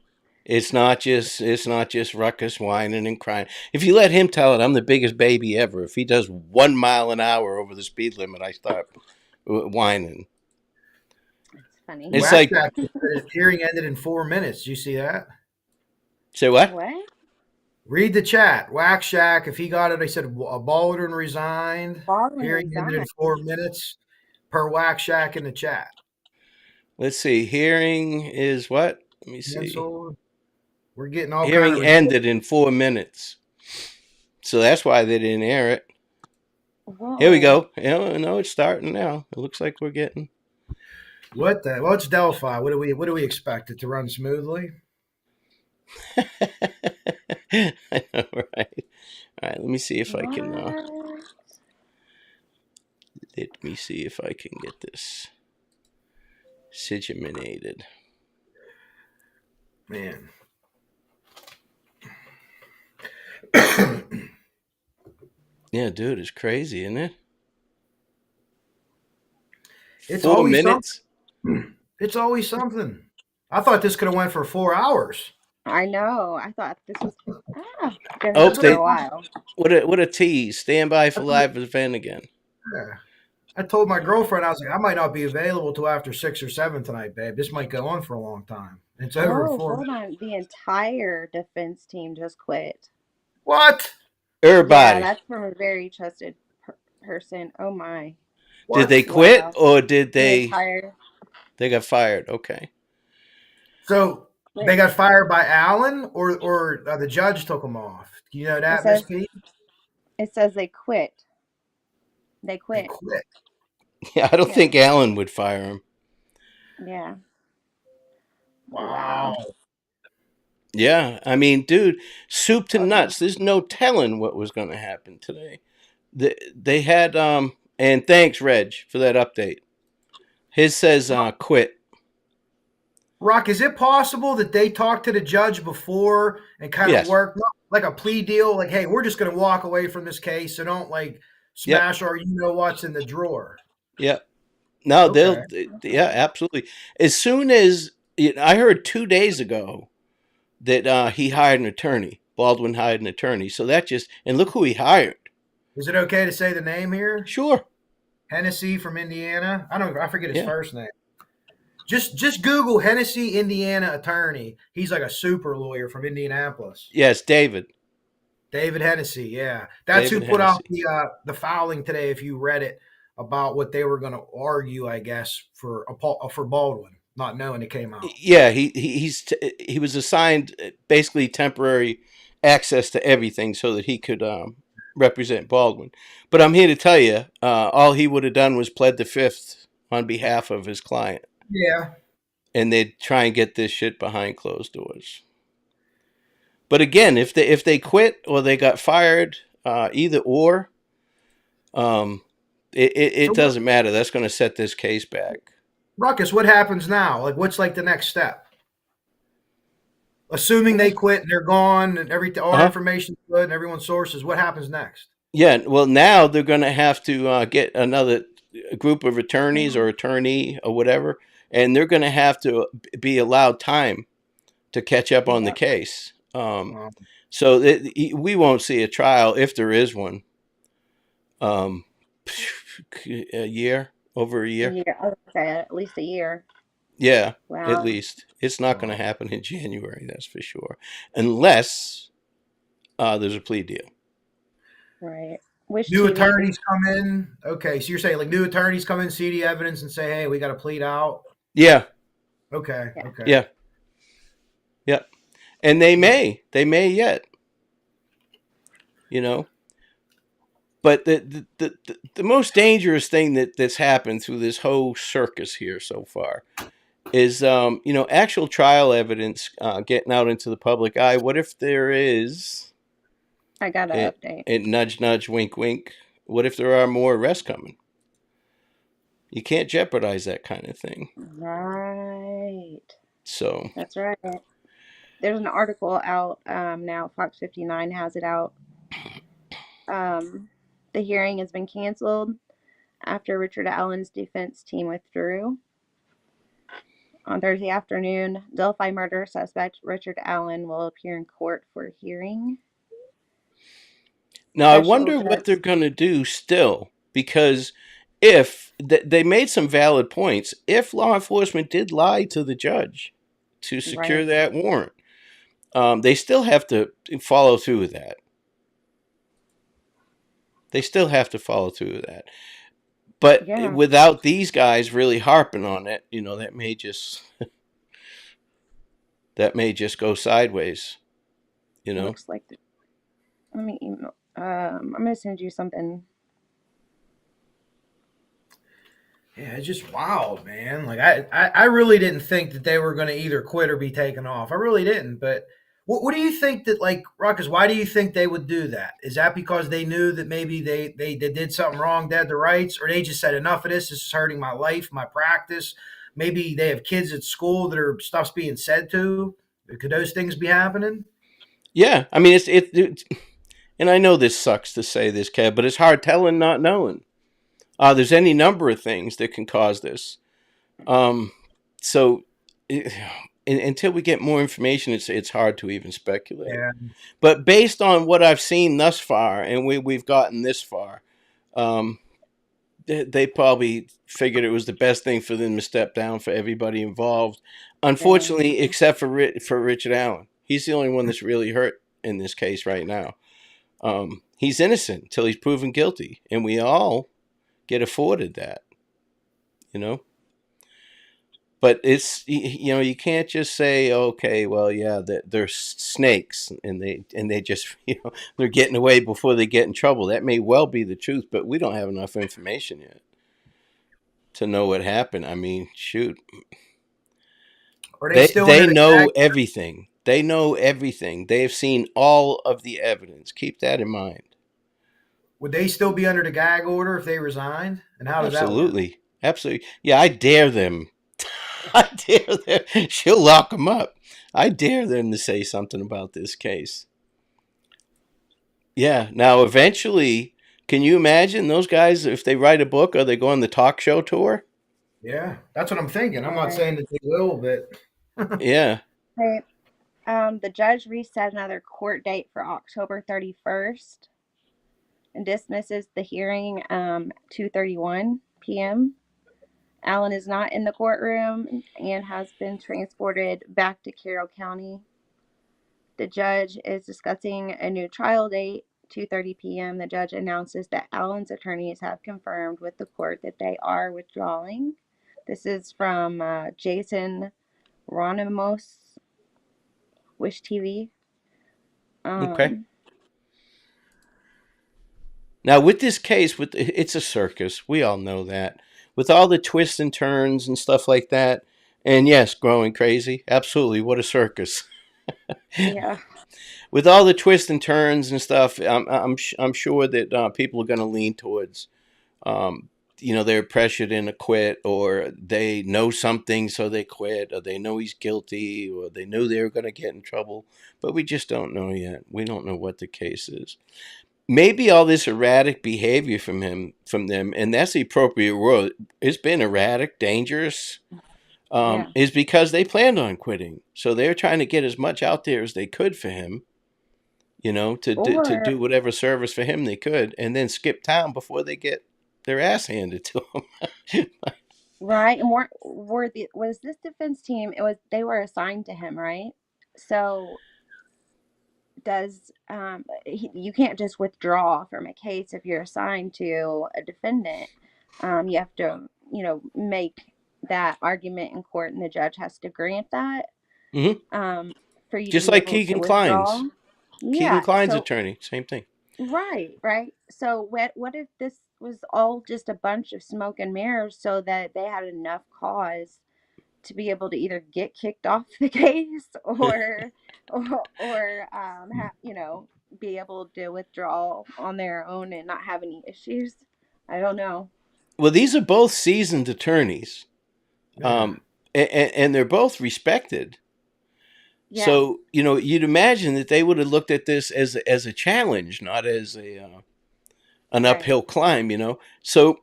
It's not just Ruckus whining and crying. If you let him tell it, I'm the biggest baby ever. If he does 1 mile an hour over the speed limit, I start whining. That's funny. It's like his hearing ended in 4 minutes. Did you see that? Say what? What? Read the chat. Wax Shack, if he got it, he said Baldwin resigned. Hearing ended in 4 minutes per Wax Shack in the chat. Let's see. Hearing is what? Let me see. We're getting all hearing ended in 4 minutes. So that's why they didn't air it. Whoa. Here we go. No, it's starting now. It looks like we're getting. Well, it's Delphi. What do we expect it to run smoothly? I know, right? All right, let me see if I can. Let me see if I can get this signated. Man. Yeah, dude, it's crazy, isn't it? It's 4 minutes. It's always something. I thought this could have went for 4 hours. I know. I thought this was going for a while. What a tease. Stand by for live event again. Yeah. I told my girlfriend, I was like, I might not be available till after 6 or 7 tonight, babe. This might go on for a long time. It's over. Hold on. The entire defense team just quit. What? Everybody. Yeah, that's from a very trusted person. Oh my. What? Did they quit or did they? They got fired. Okay. So they got fired by Allen or the judge took them off. Do you know that, Miss Pete? It says they quit. They quit. They quit. Yeah, I don't think Allen would fire him. Yeah. Wow. Yeah, I mean, dude, soup to Okay. nuts. There's no telling what was going to happen today. They had and thanks Reg for that update. His says quit. Rock, is it possible that they talked to the judge before and kind of Yes. worked like a plea deal? Like, hey, we're just going to walk away from this case, so don't like Yep. smash our what's in the drawer. Yep. No, Okay. yeah, absolutely. As soon as I heard 2 days ago that he hired an attorney, Baldwin hired an attorney. So that just, and look who he hired. Is it okay to say the name here? Sure. Hennessy from Indiana. I forget his Yeah. first name. Just Google Hennessy, Indiana attorney. He's like a super lawyer from Indianapolis. Yes, David. David Hennessy, yeah. That's David who put out Hennessy. the filing today, if you read it, about what they were going to argue, I guess, for Baldwin, not knowing it came out. Yeah, he was assigned basically temporary access to everything so that he could represent Baldwin. But I'm here to tell you, all he would have done was pled the fifth on behalf of his client. Yeah. And they'd try and get this shit behind closed doors. But again, if they quit or they got fired, either or, it doesn't matter. That's going to set this case back. Ruckus, what happens now? Like, what's like the next step? Assuming they quit and they're gone and all information's good and everyone's sources, what happens next? Yeah, well, now they're going to have to get another group of attorneys or attorney or whatever, and they're going to have to be allowed time to catch up on the case. So we won't see a trial if there is one. A year, over a year. I would say at least a year. Yeah, Wow. at least. It's not going to happen in January, that's for sure. Unless there's a plea deal. Right. New attorneys come in. Okay, so you're saying like new attorneys come in, see the evidence, and say, "Hey, we got to plead out." Yeah. Okay. Okay. Yeah. Yep. And they may yet. You know. But the most dangerous thing that's happened through this whole circus here so far is actual trial evidence getting out into the public eye. What if there is? I got an update. And nudge, nudge, wink, wink. What if there are more arrests coming? You can't jeopardize that kind of thing. Right. So. That's right. There's an article out now. Fox 59 has it out. The hearing has been canceled after Richard Allen's defense team withdrew. On Thursday afternoon, Delphi murder suspect Richard Allen will appear in court for a hearing. Now, I wonder what they're going to do still, because if they made some valid points, if law enforcement did lie to the judge to secure that warrant, they still have to follow through with that. They still have to follow through with that. But without these guys really harping on it, that may just go sideways. Looks like let me email. I'm gonna send you something. Yeah, it's just wild, man. Like I really didn't think that they were going to either quit or be taken off. I really didn't. But what do you think that, like, Ruckus, why do you think they would do that? Is that because they knew that maybe they did something wrong, they had the rights, or they just said enough of this is hurting my life, my practice? Maybe they have kids at school that are stuff's being said to. Could those things be happening? Yeah, I mean it's and I know this sucks to say this, Kev, but it's hard telling not knowing. There's any number of things that can cause this. Until we get more information, it's hard to even speculate. Yeah. But based on what I've seen thus far, and we've gotten this far, they probably figured it was the best thing for them to step down for everybody involved. Unfortunately, except for Richard Allen. He's the only one that's really hurt in this case right now. He's innocent until he's proven guilty, and we all get afforded that, But it's, you can't just say, okay, well, yeah, they're snakes and they just, they're getting away before they get in trouble. That may well be the truth, but we don't have enough information yet to know what happened. I mean, shoot. Are they still They under the know gag? everything. They know everything. They have seen all of the evidence. Keep that in mind. Would they still be under the gag order if they resigned? And how does that work? Absolutely. Absolutely. Yeah, I dare them. I dare them. She'll lock them up. I dare them to say something about this case. Yeah. Now, eventually, can you imagine those guys, if they write a book, or they go on the talk show tour? Yeah, that's what I'm thinking. I'm not Right. saying that they will, but Yeah. Right. The judge reset another court date for October 31st and dismisses the hearing 2:31 p.m. Allen is not in the courtroom and has been transported back to Carroll County. The judge is discussing a new trial date, 2:30 p.m. The judge announces that Allen's attorneys have confirmed with the court that they are withdrawing. This is from Jason Ronimos, Wish TV. Okay. Um, Now, with this case, it's a circus. We all know that. With all the twists and turns and stuff like that, and yes, growing crazy. Absolutely, what a circus. yeah. With all the twists and turns and stuff, I'm sure that people are going to lean towards, um, they're pressured into quit, or they know something, so they quit, or they know he's guilty, or they knew they were going to get in trouble. But we just don't know yet. We don't know what the case is. Maybe all this erratic behavior from them, and that's the appropriate word. It's been erratic, dangerous, Yeah. is because they planned on quitting. So they're trying to get as much out there as they could for him, to Or do whatever service for him they could, and then skip town before they get their ass handed to them. right, and were the was this defense team? It was they were assigned to him, right? So does you can't just withdraw from a case if you're assigned to a defendant. You have to make that argument in court, and the judge has to grant that Hmm. um, for you to Just be like able to Keegan withdraw. Klein's. Keegan Yeah. Klein's So attorney, same thing. right. So what if this was all just a bunch of smoke and mirrors, so that they had enough cause to be able to either get kicked off the case or be able to withdraw on their own and not have any issues. I don't know. Well, these are both seasoned attorneys, yeah, um, and they're both respected. Yeah. So you'd imagine that they would have looked at this as a challenge, not as a an Right. uphill climb. So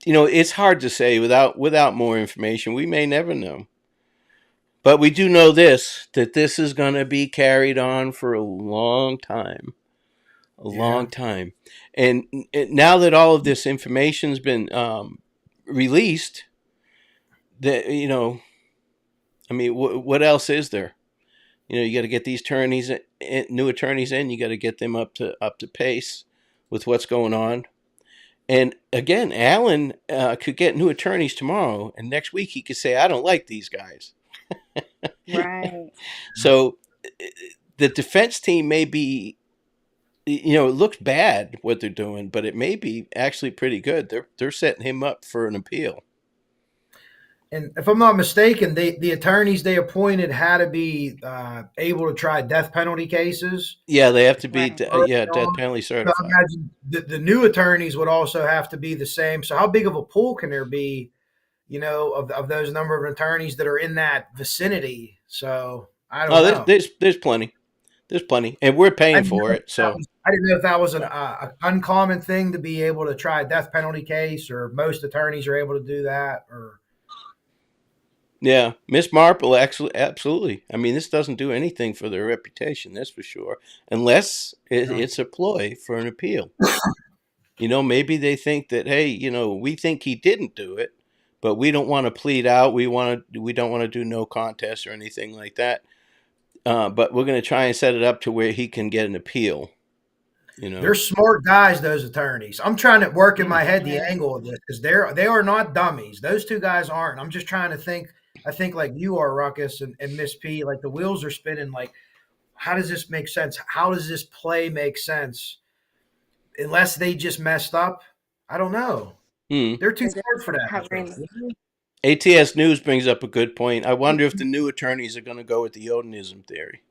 it's hard to say without more information. We may never know, but we do know this: that this is going to be carried on for a long time, a yeah. long time. And now that all of this information's been released, that I mean, what else is there? You got to get these new attorneys in. You got to get them up to pace with what's going on. And again, Allen could get new attorneys tomorrow, and next week he could say, "I don't like these guys." Right. So the defense team may be, it looks bad what they're doing, but it may be actually pretty good. They're setting him up for an appeal. And if I'm not mistaken, the attorneys they appointed had to be able to try death penalty cases. Yeah, they have to be, Right. yeah, death penalty So I certified. imagine the new attorneys would also have to be the same. So how big of a pool can there be, of those number of attorneys that are in that vicinity? So I don't Oh, know. there's plenty. There's plenty, and we're I paying didn't know for if it. that So was, I didn't know if that was an uncommon thing to be able to try a death penalty case, or most attorneys are able to do that, or yeah, Miss Marple, actually, absolutely. I mean, this doesn't do anything for their reputation, that's for sure, unless it's a ploy for an appeal. Maybe they think that, hey, we think he didn't do it, but we don't want to plead out. We don't want to do no contest or anything like that. But we're going to try and set it up to where he can get an appeal. they're smart guys, those attorneys. I'm trying to work in Mm. my head the Right. angle of this because they are not dummies. Those two guys aren't. I'm just trying to think. I think like you are, Ruckus and Miss P. Like the wheels are spinning. Like, how does this make sense? How does this play make sense? Unless they just messed up, I don't know. Mm. They're too They're just smart for that. I think. covering. ATS News brings up a good point. I wonder if the new attorneys are going to go with the Odinism theory.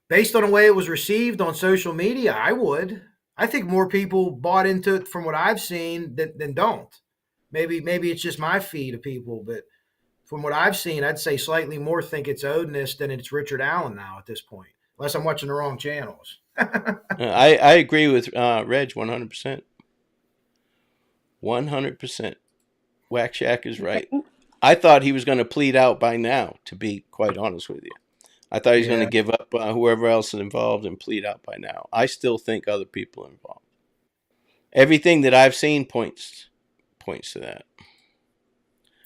Based on the way it was received on social media, I would. I think more people bought into it from what I've seen than don't. Maybe it's just my feed of people, but from what I've seen, I'd say slightly more think it's Odinist than it's Richard Allen now at this point, unless I'm watching the wrong channels. I agree with Reg 100%. 100%. Whack Shack is right. I thought he was going to plead out by now, to be quite honest with you. I thought he was going to give up whoever else is involved and plead out by now. I still think other people are involved. Everything that I've seen points to that.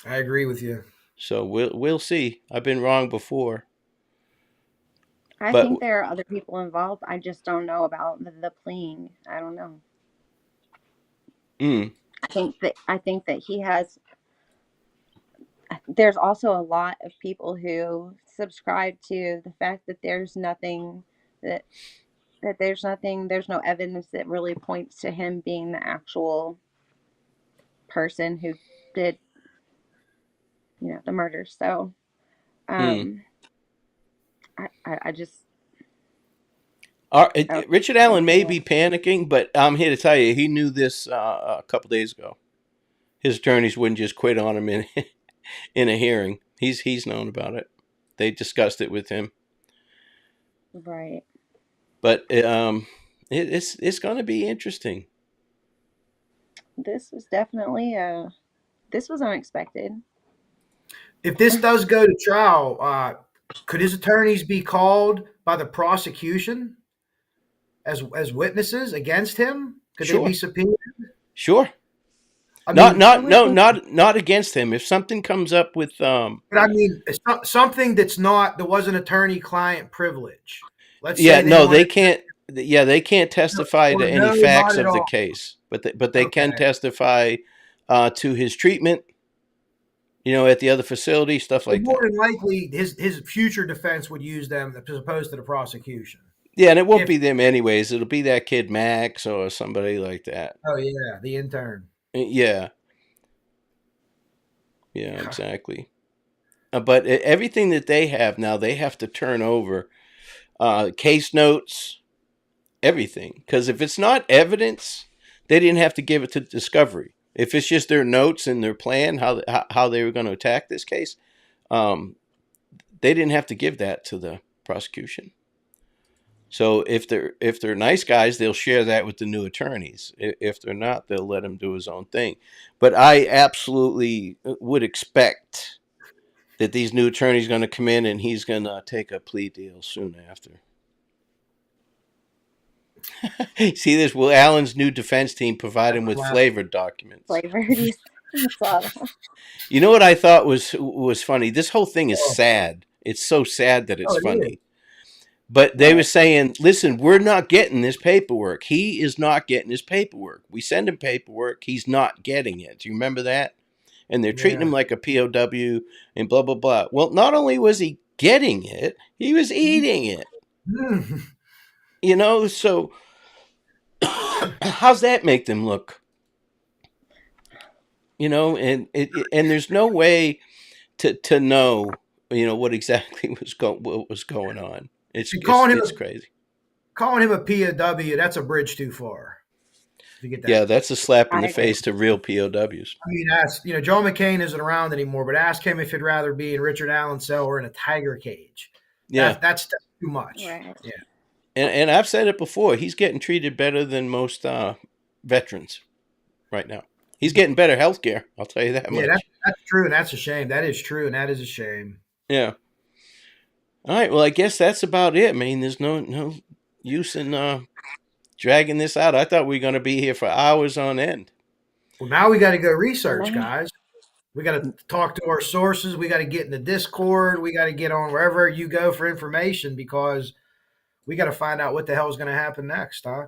I agree with you. So we'll see. I've been wrong before. I think there are other people involved. I just don't know about the pleading. I don't know. I think that he has. There's also a lot of people who subscribe to the fact that there's nothing there's no evidence that really points to him being the actual person who did, the murder. So, I just. Richard Allen may be panicking, but I'm here to tell you, he knew this a couple days ago. His attorneys wouldn't just quit on him in a hearing. He's known about it. They discussed it with him. Right. But it's going to be interesting. This was definitely this was unexpected. If this does go to trial, could his attorneys be called by the prosecution as witnesses against him? Could they be subpoenaed? Sure. Not against him. If something comes up with but I mean something that wasn't attorney-client privilege. They can't. Yeah, they can't testify to any facts of the case, but they can testify to his treatment. At the other facility, stuff like that. More than likely, his future defense would use them as opposed to the prosecution. Yeah, and it won't be them anyways. It'll be that kid Max or somebody like that. Oh yeah, the intern. Yeah, exactly. But everything that they have now, they have to turn over case notes, everything. Because if it's not evidence, they didn't have to give it to discovery. If it's just their notes and their plan, how they were going to attack this case, they didn't have to give that to the prosecution. So if they're nice guys, they'll share that with the new attorneys. If they're not, they'll let him do his own thing. But I absolutely would expect that these new attorneys are going to come in and he's going to take a plea deal soon after. See this? Will Allen's new defense team provide him with flavored documents? Flavored. You know what I thought was funny? This whole thing is sad. It's so sad that it's funny. But they were saying, listen, we're not getting this paperwork. He is not getting his paperwork. We send him paperwork. He's not getting it. Do you remember that? And they're treating him like a POW and blah, blah, blah. Well, not only was he getting it, he was eating it. So how's that make them look? And there's no way to know, what exactly what was going on. It's crazy. Calling him a POW, that's a bridge too far. You get that? Yeah, that's a slap in the face to real POWs. I mean, Joe McCain isn't around anymore, but ask him if he'd rather be in Richard Allen's cell or in a tiger cage. Yeah. That's too much. Right. Yeah. And I've said it before, he's getting treated better than most veterans right now. He's getting better health care, I'll tell you that much. Yeah, that's true, and that's a shame. That is true, and that is a shame. Yeah. All right, well, I guess that's about it. I mean, there's no use in dragging this out. I thought we were going to be here for hours on end. Well, now we got to go research, guys. We got to talk to our sources. We got to get in the Discord. We got to get on wherever you go for information because we got to find out what the hell is going to happen next, huh?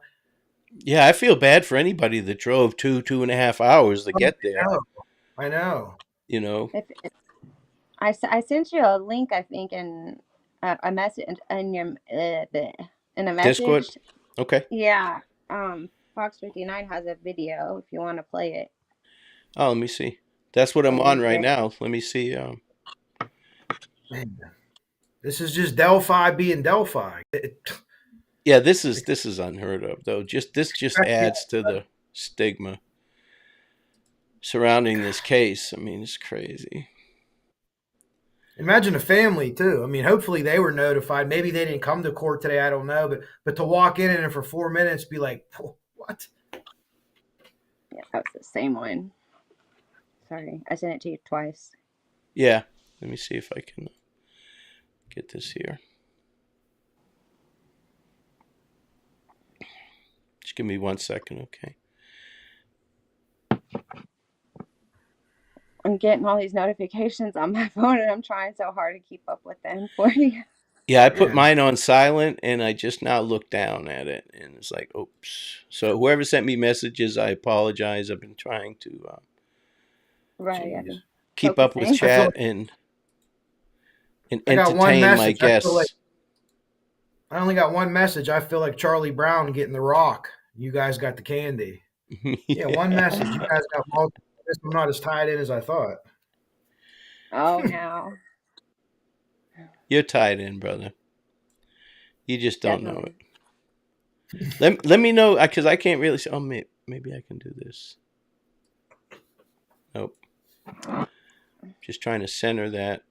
Yeah, I feel bad for anybody that drove 2.5 hours to get there. I know. I sent you a link, I think, in a message in a message. Discord? Okay. Yeah. Fox 59 has a video if you want to play it. Oh, let me see. That's what I'm on right now. Let me see. Man, this is just Delphi being Delphi. Yeah, this is unheard of though. This just adds to the stigma surrounding this case. I mean, it's crazy. Imagine the family too. I mean, hopefully they were notified. Maybe they didn't come to court today. I don't know, but to walk in and for 4 minutes be like, what? Yeah, that was the same one. Sorry, I sent it to you twice. Yeah, let me see if I can get this here. Just give me 1 second, okay? I'm getting all these notifications on my phone, and I'm trying so hard to keep up with them for you. Yeah, I put Man. mine on silent, and I just now looked down at it, and it's like, oops. So whoever sent me messages, I apologize. I've been trying to Right, I've Jeez. been keep up with focusing. I feel chat like and I got one entertain my message. I feel like guests. I only got one message. I feel like Charlie Brown getting the rock. You guys got the candy. Yeah, one Yeah, message. You guys got multiple. I guess I'm not as tied in as I thought. Oh, now. you're tied in, brother. You just don't know Definitely. it. Let me know because I can't really. Oh, maybe I can do this. Nope. Just trying to center that.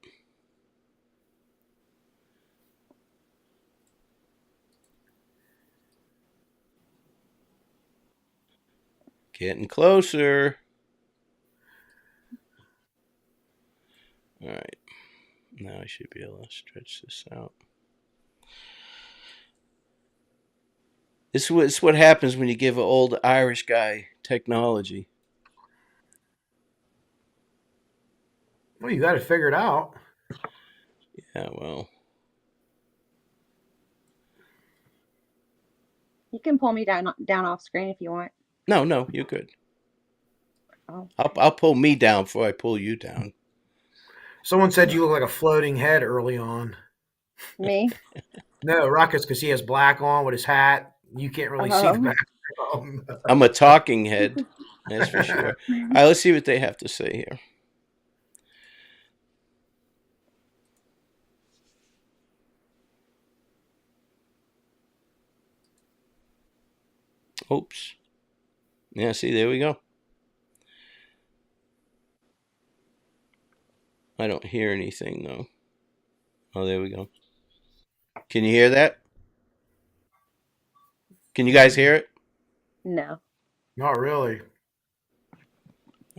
Getting closer. All right. Now I should be able to stretch this out. This is what happens when you give an old Irish guy technology. Well, you got to figure it out. Yeah, well, You can pull me down off screen if you want. no, you're good. Oh, I'll pull me down before I pull you down. Someone said you look like a floating head early on. me? No, Ruckus, because he has black on with his hat. You can't really see the Oh. background. I'm a talking head, that's for sure. All right, let's see what they have to say here. Oops. Yeah, see, there we go. I don't hear anything though. Oh, there we go. Can you hear that? Can you guys hear it? No. Not really.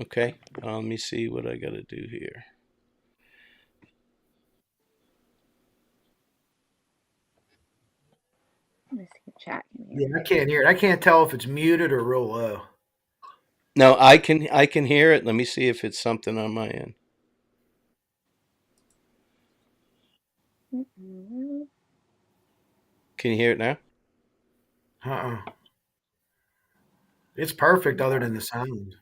Okay. Let me see what I got to do here. Let me see if chat can hear Yeah, it. I can't hear it. I can't tell if it's muted or real low. No, I can hear it. Let me see if it's something on my end. Can you hear it now? Uh-uh. It's perfect other than the sound.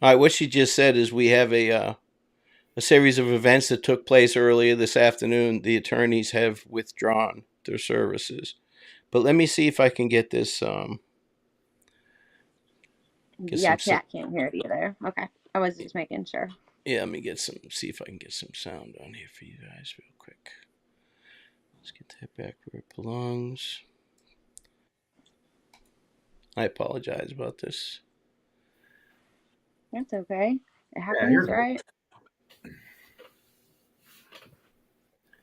All right, what she just said is we have a series of events that took place earlier this afternoon. The attorneys have withdrawn their services, but let me see if I can get this. Get Yeah, some. chat can't hear it either. Okay. I was just making sure. Yeah, let me get some. See if I can get some sound on here for you guys real quick. Let's get that back where it belongs. I apologize about this. That's okay. It Yeah, happens, you're right?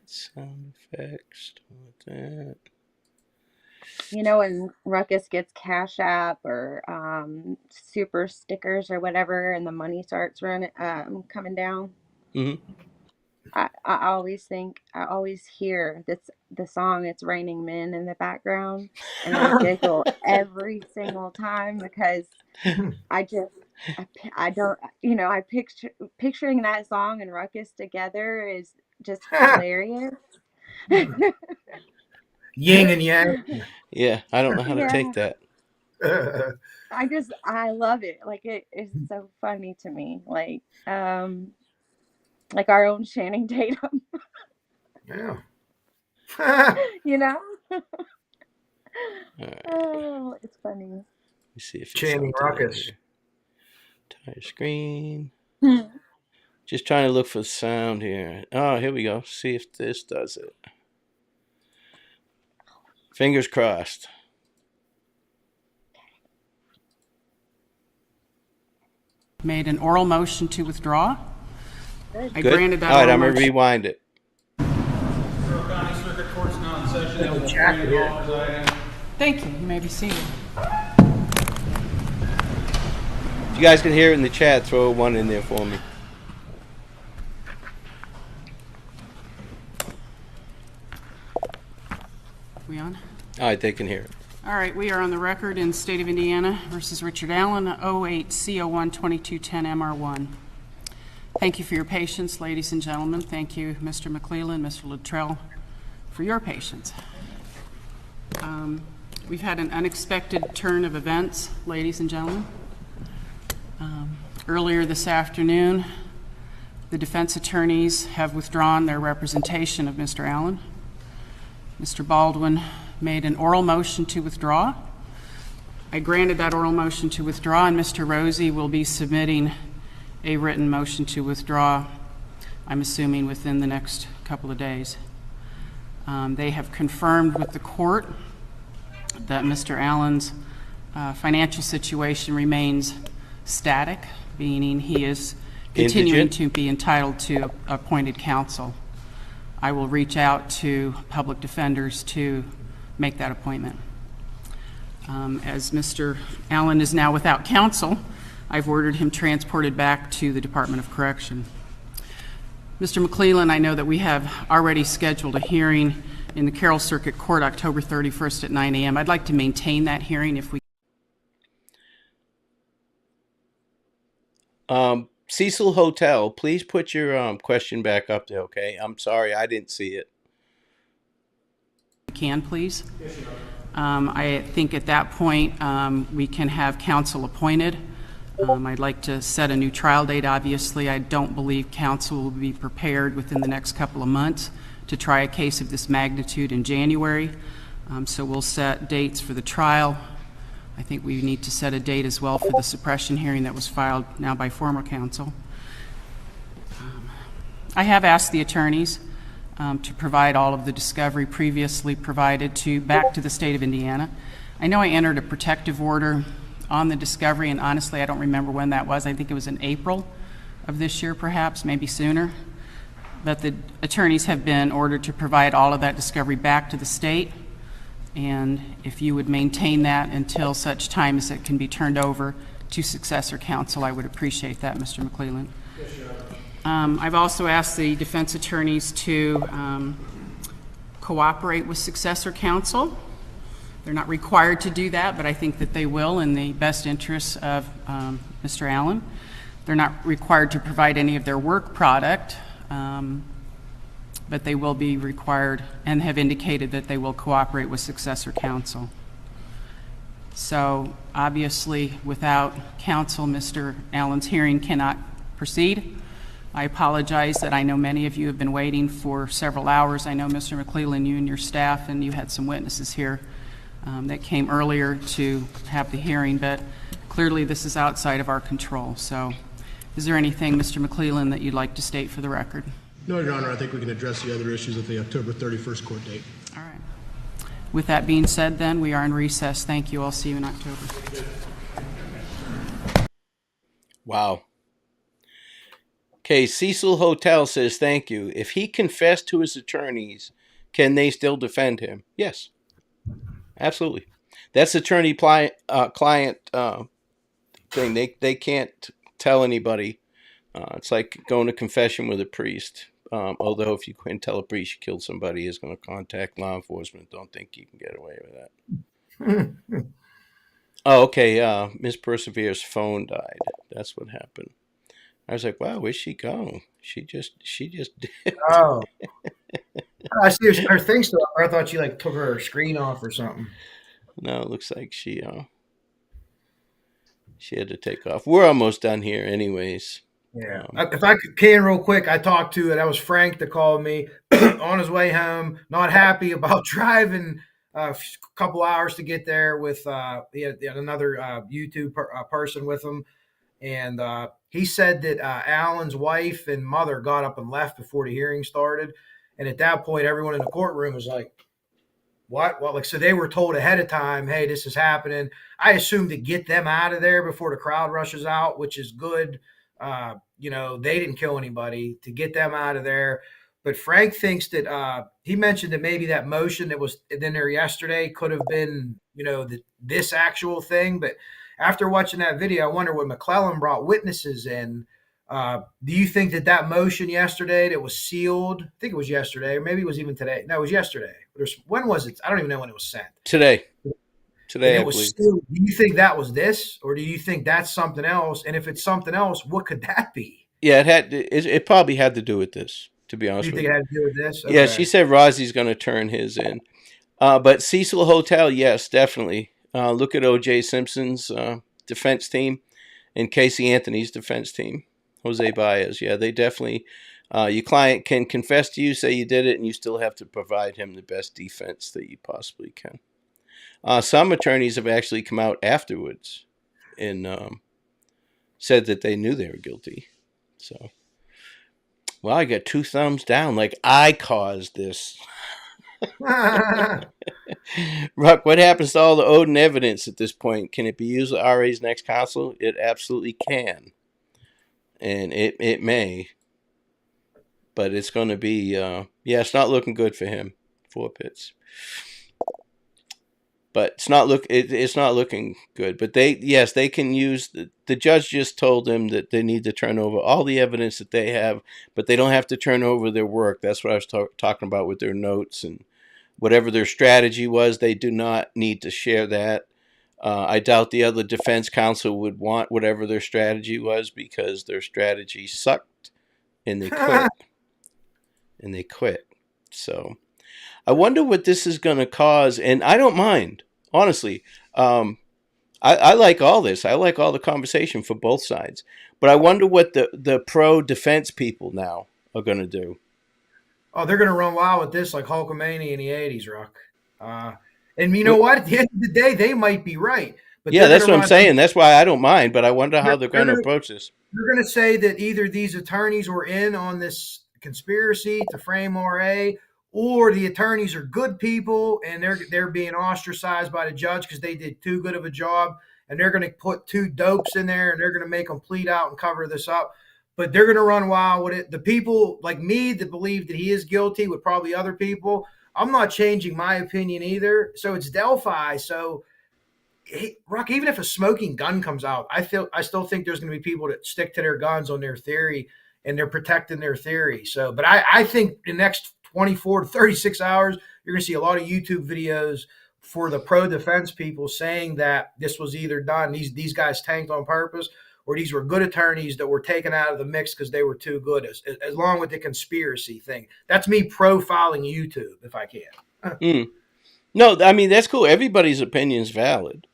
Sound effects. Don't want that. You know, when Ruckus gets Cash App or super stickers or whatever, and the money starts running, coming down, Mm-hmm. I always think, I always hear the song "It's Raining Men" in the background, and I giggle every single time because I just I don't, I picturing that song and Ruckus together is just hilarious. yin and yang. Yeah, I don't know how to take Yeah. that. I love it. Like it is so funny to me. Like our own Channing Tatum, Yeah. you know? All right. Oh, it's funny. Let me see if it's Chanting something ruckus. here. Entire screen. Just trying to look for sound here. Oh, here we go. See if this does it. Fingers crossed. Made an oral motion to withdraw. I Good. granted that All right, oral I'm going to motion. rewind it. County Circuit Court's now in session. Ellen Jack Freeman here. presiding. Thank you. You may be seated. If you guys can hear it in the chat, throw one in there for me. We on? All right, they can hear it. All right, we are on the record in State of Indiana versus Richard Allen, 08C012210MR1. Thank you for your patience, ladies and gentlemen. Thank you, Mr. McClellan, Mr. Luttrell, for your patience. We've had an unexpected turn of events, ladies and gentlemen. Earlier this afternoon, the defense attorneys have withdrawn their representation of Mr. Allen. Mr. Baldwin made an oral motion to withdraw. I granted that oral motion to withdraw, and Mr. Rosie will be submitting a written motion to withdraw, I'm assuming within the next couple of days. They have confirmed with the court that Mr. Allen's financial situation remains static, meaning he is continuing Indigent. to be entitled to appointed counsel. I will reach out to public defenders to make that appointment. As Mr. Allen is now without counsel, I've ordered him transported back to the Department of Correction. Mr. McClellan, I know that we have already scheduled a hearing in the Carroll Circuit Court October 31st at 9 a.m. I'd like to maintain that hearing if we Cecil Hotel, please put your question back up there, okay? I'm sorry, I didn't see it. can, please. I think at that point we can have counsel appointed. I'd like to set a new trial date. Obviously, I don't believe counsel will be prepared within the next couple of months to try a case of this magnitude in January. So we'll set dates for the trial. I think we need to set a date as well for the suppression hearing that was filed now by former counsel. I have asked the attorneys to provide all of the discovery previously provided back to the state of Indiana. I know I entered a protective order on the discovery, and honestly, I don't remember when that was. I think it was in April of this year, perhaps, maybe sooner. But the attorneys have been ordered to provide all of that discovery back to the state, and if you would maintain that until such time as it can be turned over to successor counsel, I would appreciate that, Mr. McClellan. I've also asked the defense attorneys to cooperate with successor counsel. They're not required to do that, but I think that they will in the best interests of Mr. Allen. They're not required to provide any of their work product, but they will be required and have indicated that they will cooperate with successor counsel. So obviously, without counsel, Mr. Allen's hearing cannot proceed. I apologize that I know many of you have been waiting for several hours. I know, Mr. McClellan, you and your staff, and you had some witnesses here that came earlier to have the hearing, but clearly this is outside of our control. So is there anything, Mr. McClellan, that you'd like to state for the record? No, Your Honor, I think we can address the other issues at the October 31st court date. All right. With that being said, then, we are in recess. Thank you. I'll see you in October. Wow. Okay, Cecil Hotel says thank you. If he confessed to his attorneys, can they still defend him? Yes, absolutely. That's attorney-client thing. They can't tell anybody. It's like going to confession with a priest. Although if you can tell a priest you killed somebody, he's going to contact law enforcement. Don't think you can get away with that. Oh, okay. Miss Persevere's phone died. That's what happened. I was like, wow, where'd she go? She just did. Oh, I see her thing still up. I thought she like took her screen off or something. No, it looks like she had to take off. We're almost done here anyways. Yeah. If I can real quick, I talked to, that was Frank that called me on his way home, not happy about driving a couple hours to get there with he had another YouTube person with him. And he said that Alan's wife and mother got up and left before the hearing started. And at that point, everyone in the courtroom was like, what? Well, like, so they were told ahead of time, hey, this is happening. I assume to get them out of there before the crowd rushes out, which is good. They didn't kill anybody, to get them out of there. But Frank thinks that he mentioned that maybe that motion that was in there yesterday could have been, this actual thing. But after watching that video, I wonder when McClellan brought witnesses in. Do you think that motion yesterday that was sealed? I think it was yesterday, or maybe it was even today. No, it was yesterday. When was it? I don't even know when it was sent. Today, it was sealed. Do you think that was this, or do you think that's something else? And if it's something else, what could that be? Yeah, it probably had to do with this. To be honest, you think it had to do with this? Okay. Yeah, she said Rozzy's going to turn his in, but Cecil Hotel, yes, definitely. Look at O.J. Simpson's defense team and Casey Anthony's defense team. Jose Baez, yeah, they definitely. Your client can confess to you, say you did it, and you still have to provide him the best defense that you possibly can. Some attorneys have actually come out afterwards and said that they knew they were guilty. So, well, I got 2 thumbs down, like I caused this. Ruck, what happens to all the Odin evidence at this point? Can it be used with RA's next counsel? It absolutely can. And it may. But it's going to be, it's not looking good for him. 4 pits. But it's not looking good. But they can use, the judge just told them that they need to turn over all the evidence that they have, but they don't have to turn over their work. That's what I was talking about with their notes and whatever their strategy was. They do not need to share that. I doubt the other defense counsel would want whatever their strategy was, because their strategy sucked and they quit. So I wonder what this is going to cause. And I don't mind, honestly. I like all this. I like all the conversation for both sides. But I wonder what the pro-defense people now are going to do. Oh, they're going to run wild with this like Hulkamania in the 80s, Rock. And you know what? At the end of the day, they might be right. But yeah, that's what I'm saying. That's why I don't mind, but I wonder how they're going to approach this. They're going to say that either these attorneys were in on this conspiracy to frame RA, or the attorneys are good people and they're being ostracized by the judge because they did too good of a job, and they're going to put 2 dopes in there and they're going to make them plead out and cover this up. But they're going to run wild with it. The people like me that believe that he is guilty, with probably other people, I'm not changing my opinion either. So it's Delphi. So, Rock, even if a smoking gun comes out, I still think there's going to be people that stick to their guns on their theory, and they're protecting their theory. So, but I think in the next 24 to 36 hours, you're going to see a lot of YouTube videos for the pro-defense people saying that this was either done, these guys tanked on purpose, or these were good attorneys that were taken out of the mix because they were too good, as along with the conspiracy thing. That's me profiling YouTube, if I can. No, I mean, that's cool. Everybody's opinion is valid.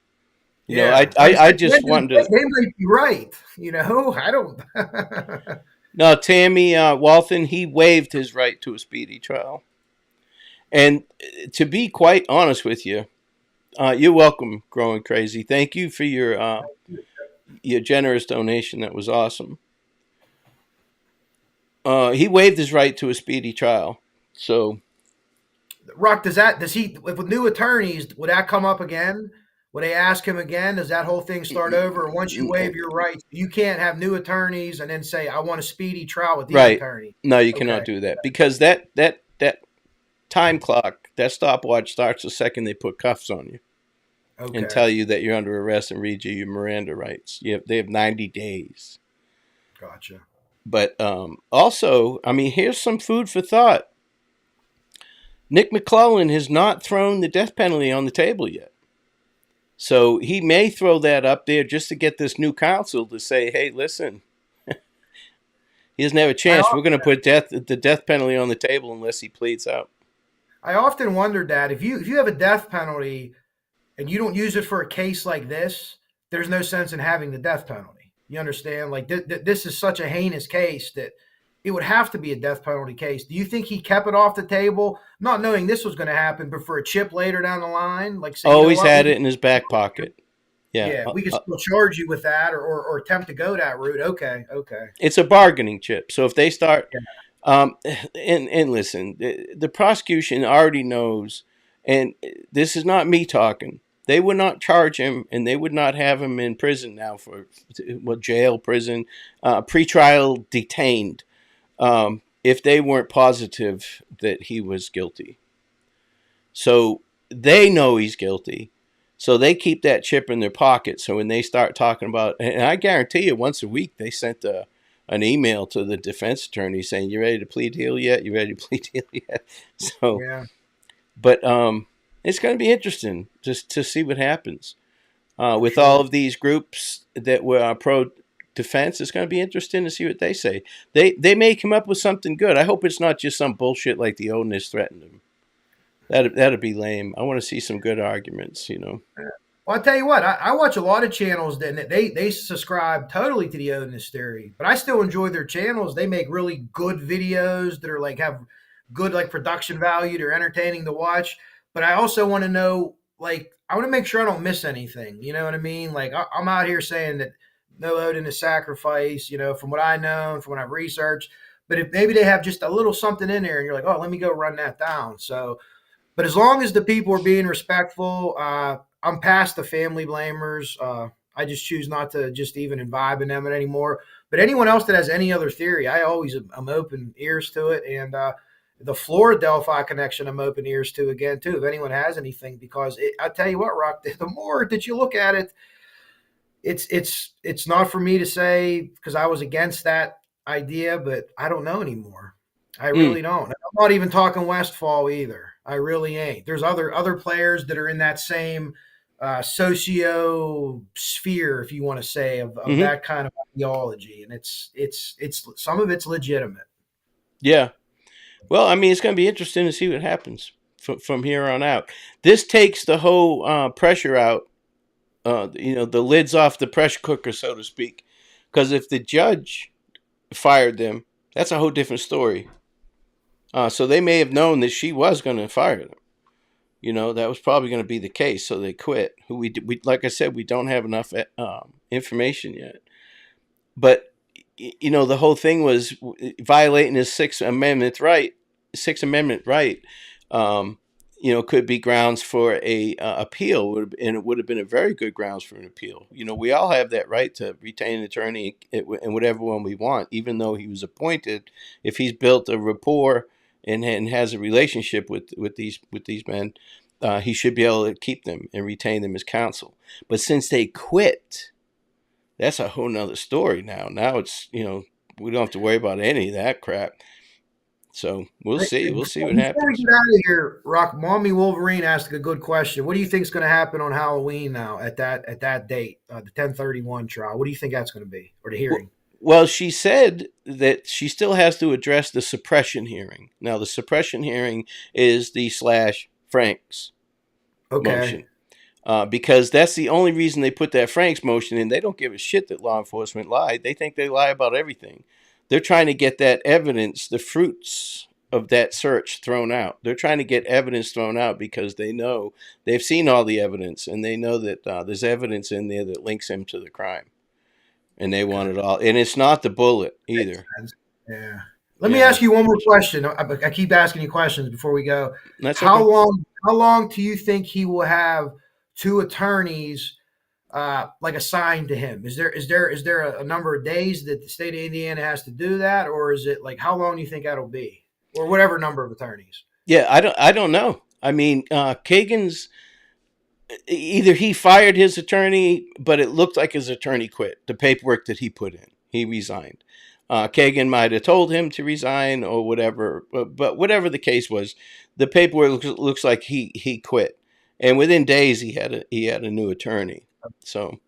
You know, I just wanted to... They might be right. I don't... No, Tammy Walton, he waived his right to a speedy trial. And to be quite honest with you, you're welcome, Growing Crazy. Thank you for your generous donation. That was awesome. He waived his right to a speedy trial. So, Rock, does he, with new attorneys, would that come up again? Would they ask him again? Does that whole thing start over? Or once you waive your rights, you can't have new attorneys and then say, I want a speedy trial with these attorneys. No, you cannot do that, because that time clock, that stopwatch starts the second they put cuffs on you and tell you that you're under arrest and read you your Miranda rights. They have 90 days. Gotcha. But also, I mean, here's some food for thought. Nick McClellan has not thrown the death penalty on the table yet. So he may throw that up there just to get this new counsel to say, hey, listen, he doesn't have a chance. We're going to put the death penalty on the table unless he pleads out. I often wondered that if you have a death penalty and you don't use it for a case like this, there's no sense in having the death penalty. You understand? Like this is such a heinous case that it would have to be a death penalty case. Do you think he kept it off the table, not knowing this was going to happen, but for a chip later down the line, like say, Always had it in his back pocket. Yeah. Yeah, we could still charge you with that, or attempt to go that route. Okay. It's a bargaining chip. So if they start, and listen, the prosecution already knows, and this is not me talking. They would not charge him, and they would not have him in prison now for jail, prison, pretrial detained, if they weren't positive that he was guilty. So they know he's guilty. So they keep that chip in their pocket. So when they start talking about, and I guarantee you, once a week they sent an email to the defense attorney saying, "You ready to plead deal yet? You ready to plead deal yet?" So, Yeah. But it's going to be interesting just to see what happens with all of these groups that were pro defense. It's going to be interesting to see what they say. They may come up with something good. I hope it's not just some bullshit like the Odinism threatened them. That'd be lame. I want to see some good arguments, Well, I'll tell you what, I watch a lot of channels that they subscribe totally to the Odinism theory, but I still enjoy their channels. They make really good videos that are like have good like production value. They're entertaining to watch. But I also want to know, like, I want to make sure I don't miss anything. You know what I mean? Like I'm out here saying that no Odinism sacrifice, from what I know and from what I've researched. But if maybe they have just a little something in there and you're like, oh, let me go run that down. So, but as long as the people are being respectful, I'm past the family blamers. I just choose not to just even imbibe in them anymore. But anyone else that has any other theory, I'm open ears to it. And the Florida Delphi connection, I'm open ears to again too. If anyone has anything, because I tell you what, Rock, the more that you look at it, it's not for me to say because I was against that idea, but I don't know anymore. I really don't. I'm not even talking Westfall either. I really ain't. There's other players that are in that same socio sphere, if you want to say, of that kind of ideology, and it's some of it's legitimate. Yeah. Well, I mean, it's going to be interesting to see what happens from here on out. This takes the whole pressure out, the lids off the pressure cooker, so to speak. Because if the judge fired them, that's a whole different story. So they may have known that she was going to fire them. That was probably going to be the case. So they quit. We like I said, we don't have enough information yet. But the whole thing was violating his Sixth Amendment right. Could be grounds for a appeal, and it would have been a very good grounds for an appeal. We all have that right to retain an attorney and whatever one we want, even though he was appointed. If he's built a rapport and has a relationship with these men, he should be able to keep them and retain them as counsel. But since they quit, that's a whole nother story now. Now it's, we don't have to worry about any of that crap. So we'll see. We'll see what happens. Before we get out of here, Rock, Mommy Wolverine asked a good question. What do you think is going to happen on Halloween now at that date, the 10/31 trial? What do you think that's going to be, or the hearing? Well, she said that she still has to address the suppression hearing. Now, the suppression hearing is the /Franks motion. Because that's the only reason they put that Franks motion in. They don't give a shit that law enforcement lied. They think they lie about everything. They're trying to get that evidence, the fruits of that search, thrown out. They're trying to get evidence thrown out because they know they've seen all the evidence, and they know that there's evidence in there that links him to the crime. And they want it all. And it's not the bullet either. Yeah. Let me ask you one more question. I keep asking you questions before we go. That's How okay. long do you think he will have two attorneys assigned to him? Is there a number of days that the state of Indiana has to do that, or is it like how long do you think that'll be, or whatever number of attorneys? Yeah, I don't know. I mean, Kagan's either he fired his attorney, but it looked like his attorney quit. The paperwork that he put in, he resigned. Kagan might have told him to resign or whatever, but whatever the case was, the paperwork looks like he quit, and within days he had a new attorney. So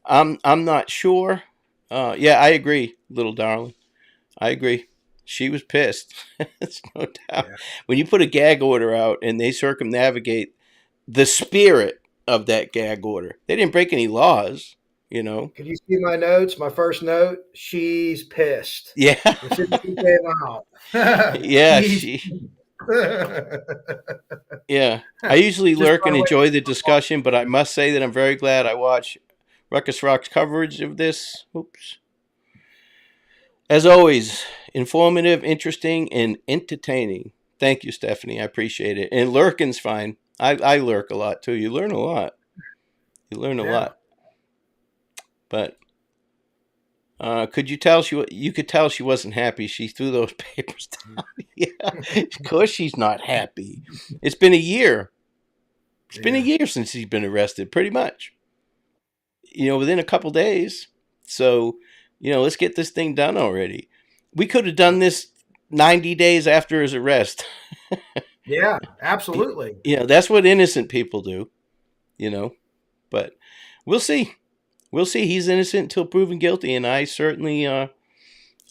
I'm not sure. I agree, little darling. I agree. She was pissed. It's no doubt. Yeah. When you put a gag order out and they circumnavigate the spirit of that gag order, they didn't break any laws. you know. Could you see my notes? My first note, she's pissed. Yeah. As soon as she came out. Yeah, She's yeah. I usually Just lurk by and way enjoy the discussion, but I must say that I'm very glad I watched Ruckus Rock's coverage of this. Oops. As always, informative, interesting, and entertaining. Thank you, Stephanie. I appreciate it. And lurking's fine. I lurk a lot too. You learn a lot. You learn a lot. But could you tell you could tell she wasn't happy. She threw those papers down. Yeah. Of course she's not happy. It's been a year. It's been a year since he's been arrested, pretty much. You know, within a couple days. So, you know, let's get this thing done already. We could have done this 90 days after his arrest. Yeah, absolutely. You know, that's what innocent people do, you know. But we'll see. We'll see. He's innocent until proven guilty, and I certainly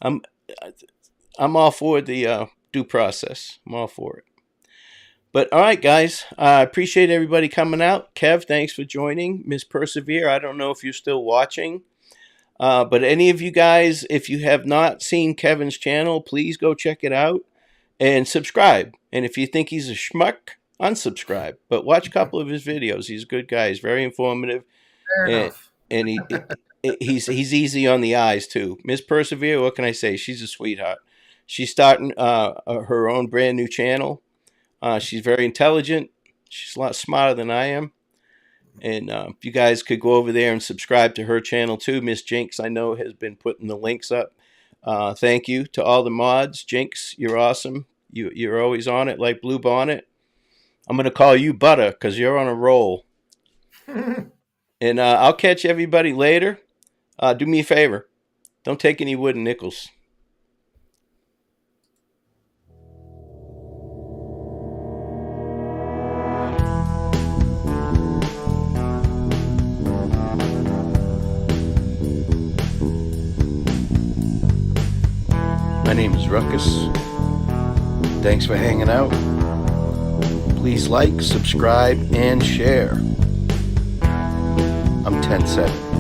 I'm all for the due process. I'm all for it. But all right, guys, I appreciate everybody coming out. Kev, thanks for joining. Miss Persevere, I don't know if you're still watching. But any of you guys, if you have not seen Kevin's channel, please go check it out and subscribe. And if you think he's a schmuck, unsubscribe. But watch a couple of his videos. He's a good guy. He's very informative. Fair enough. And he's easy on the eyes, too. Miss Persevere, what can I say? She's a sweetheart. She's starting her own brand new channel. She's very intelligent. She's a lot smarter than I am. And if you guys could go over there and subscribe to her channel too. Miss Jinx, I know, has been putting the links up. Thank you to all the mods. Jinx, you're awesome. You're always on it like Blue Bonnet. I'm going to call you Butter because you're on a roll. And I'll catch everybody later. Do me a favor. Don't take any wooden nickels. My name is Ruckus. Thanks for hanging out. Please like, subscribe, and share. I'm 10-7.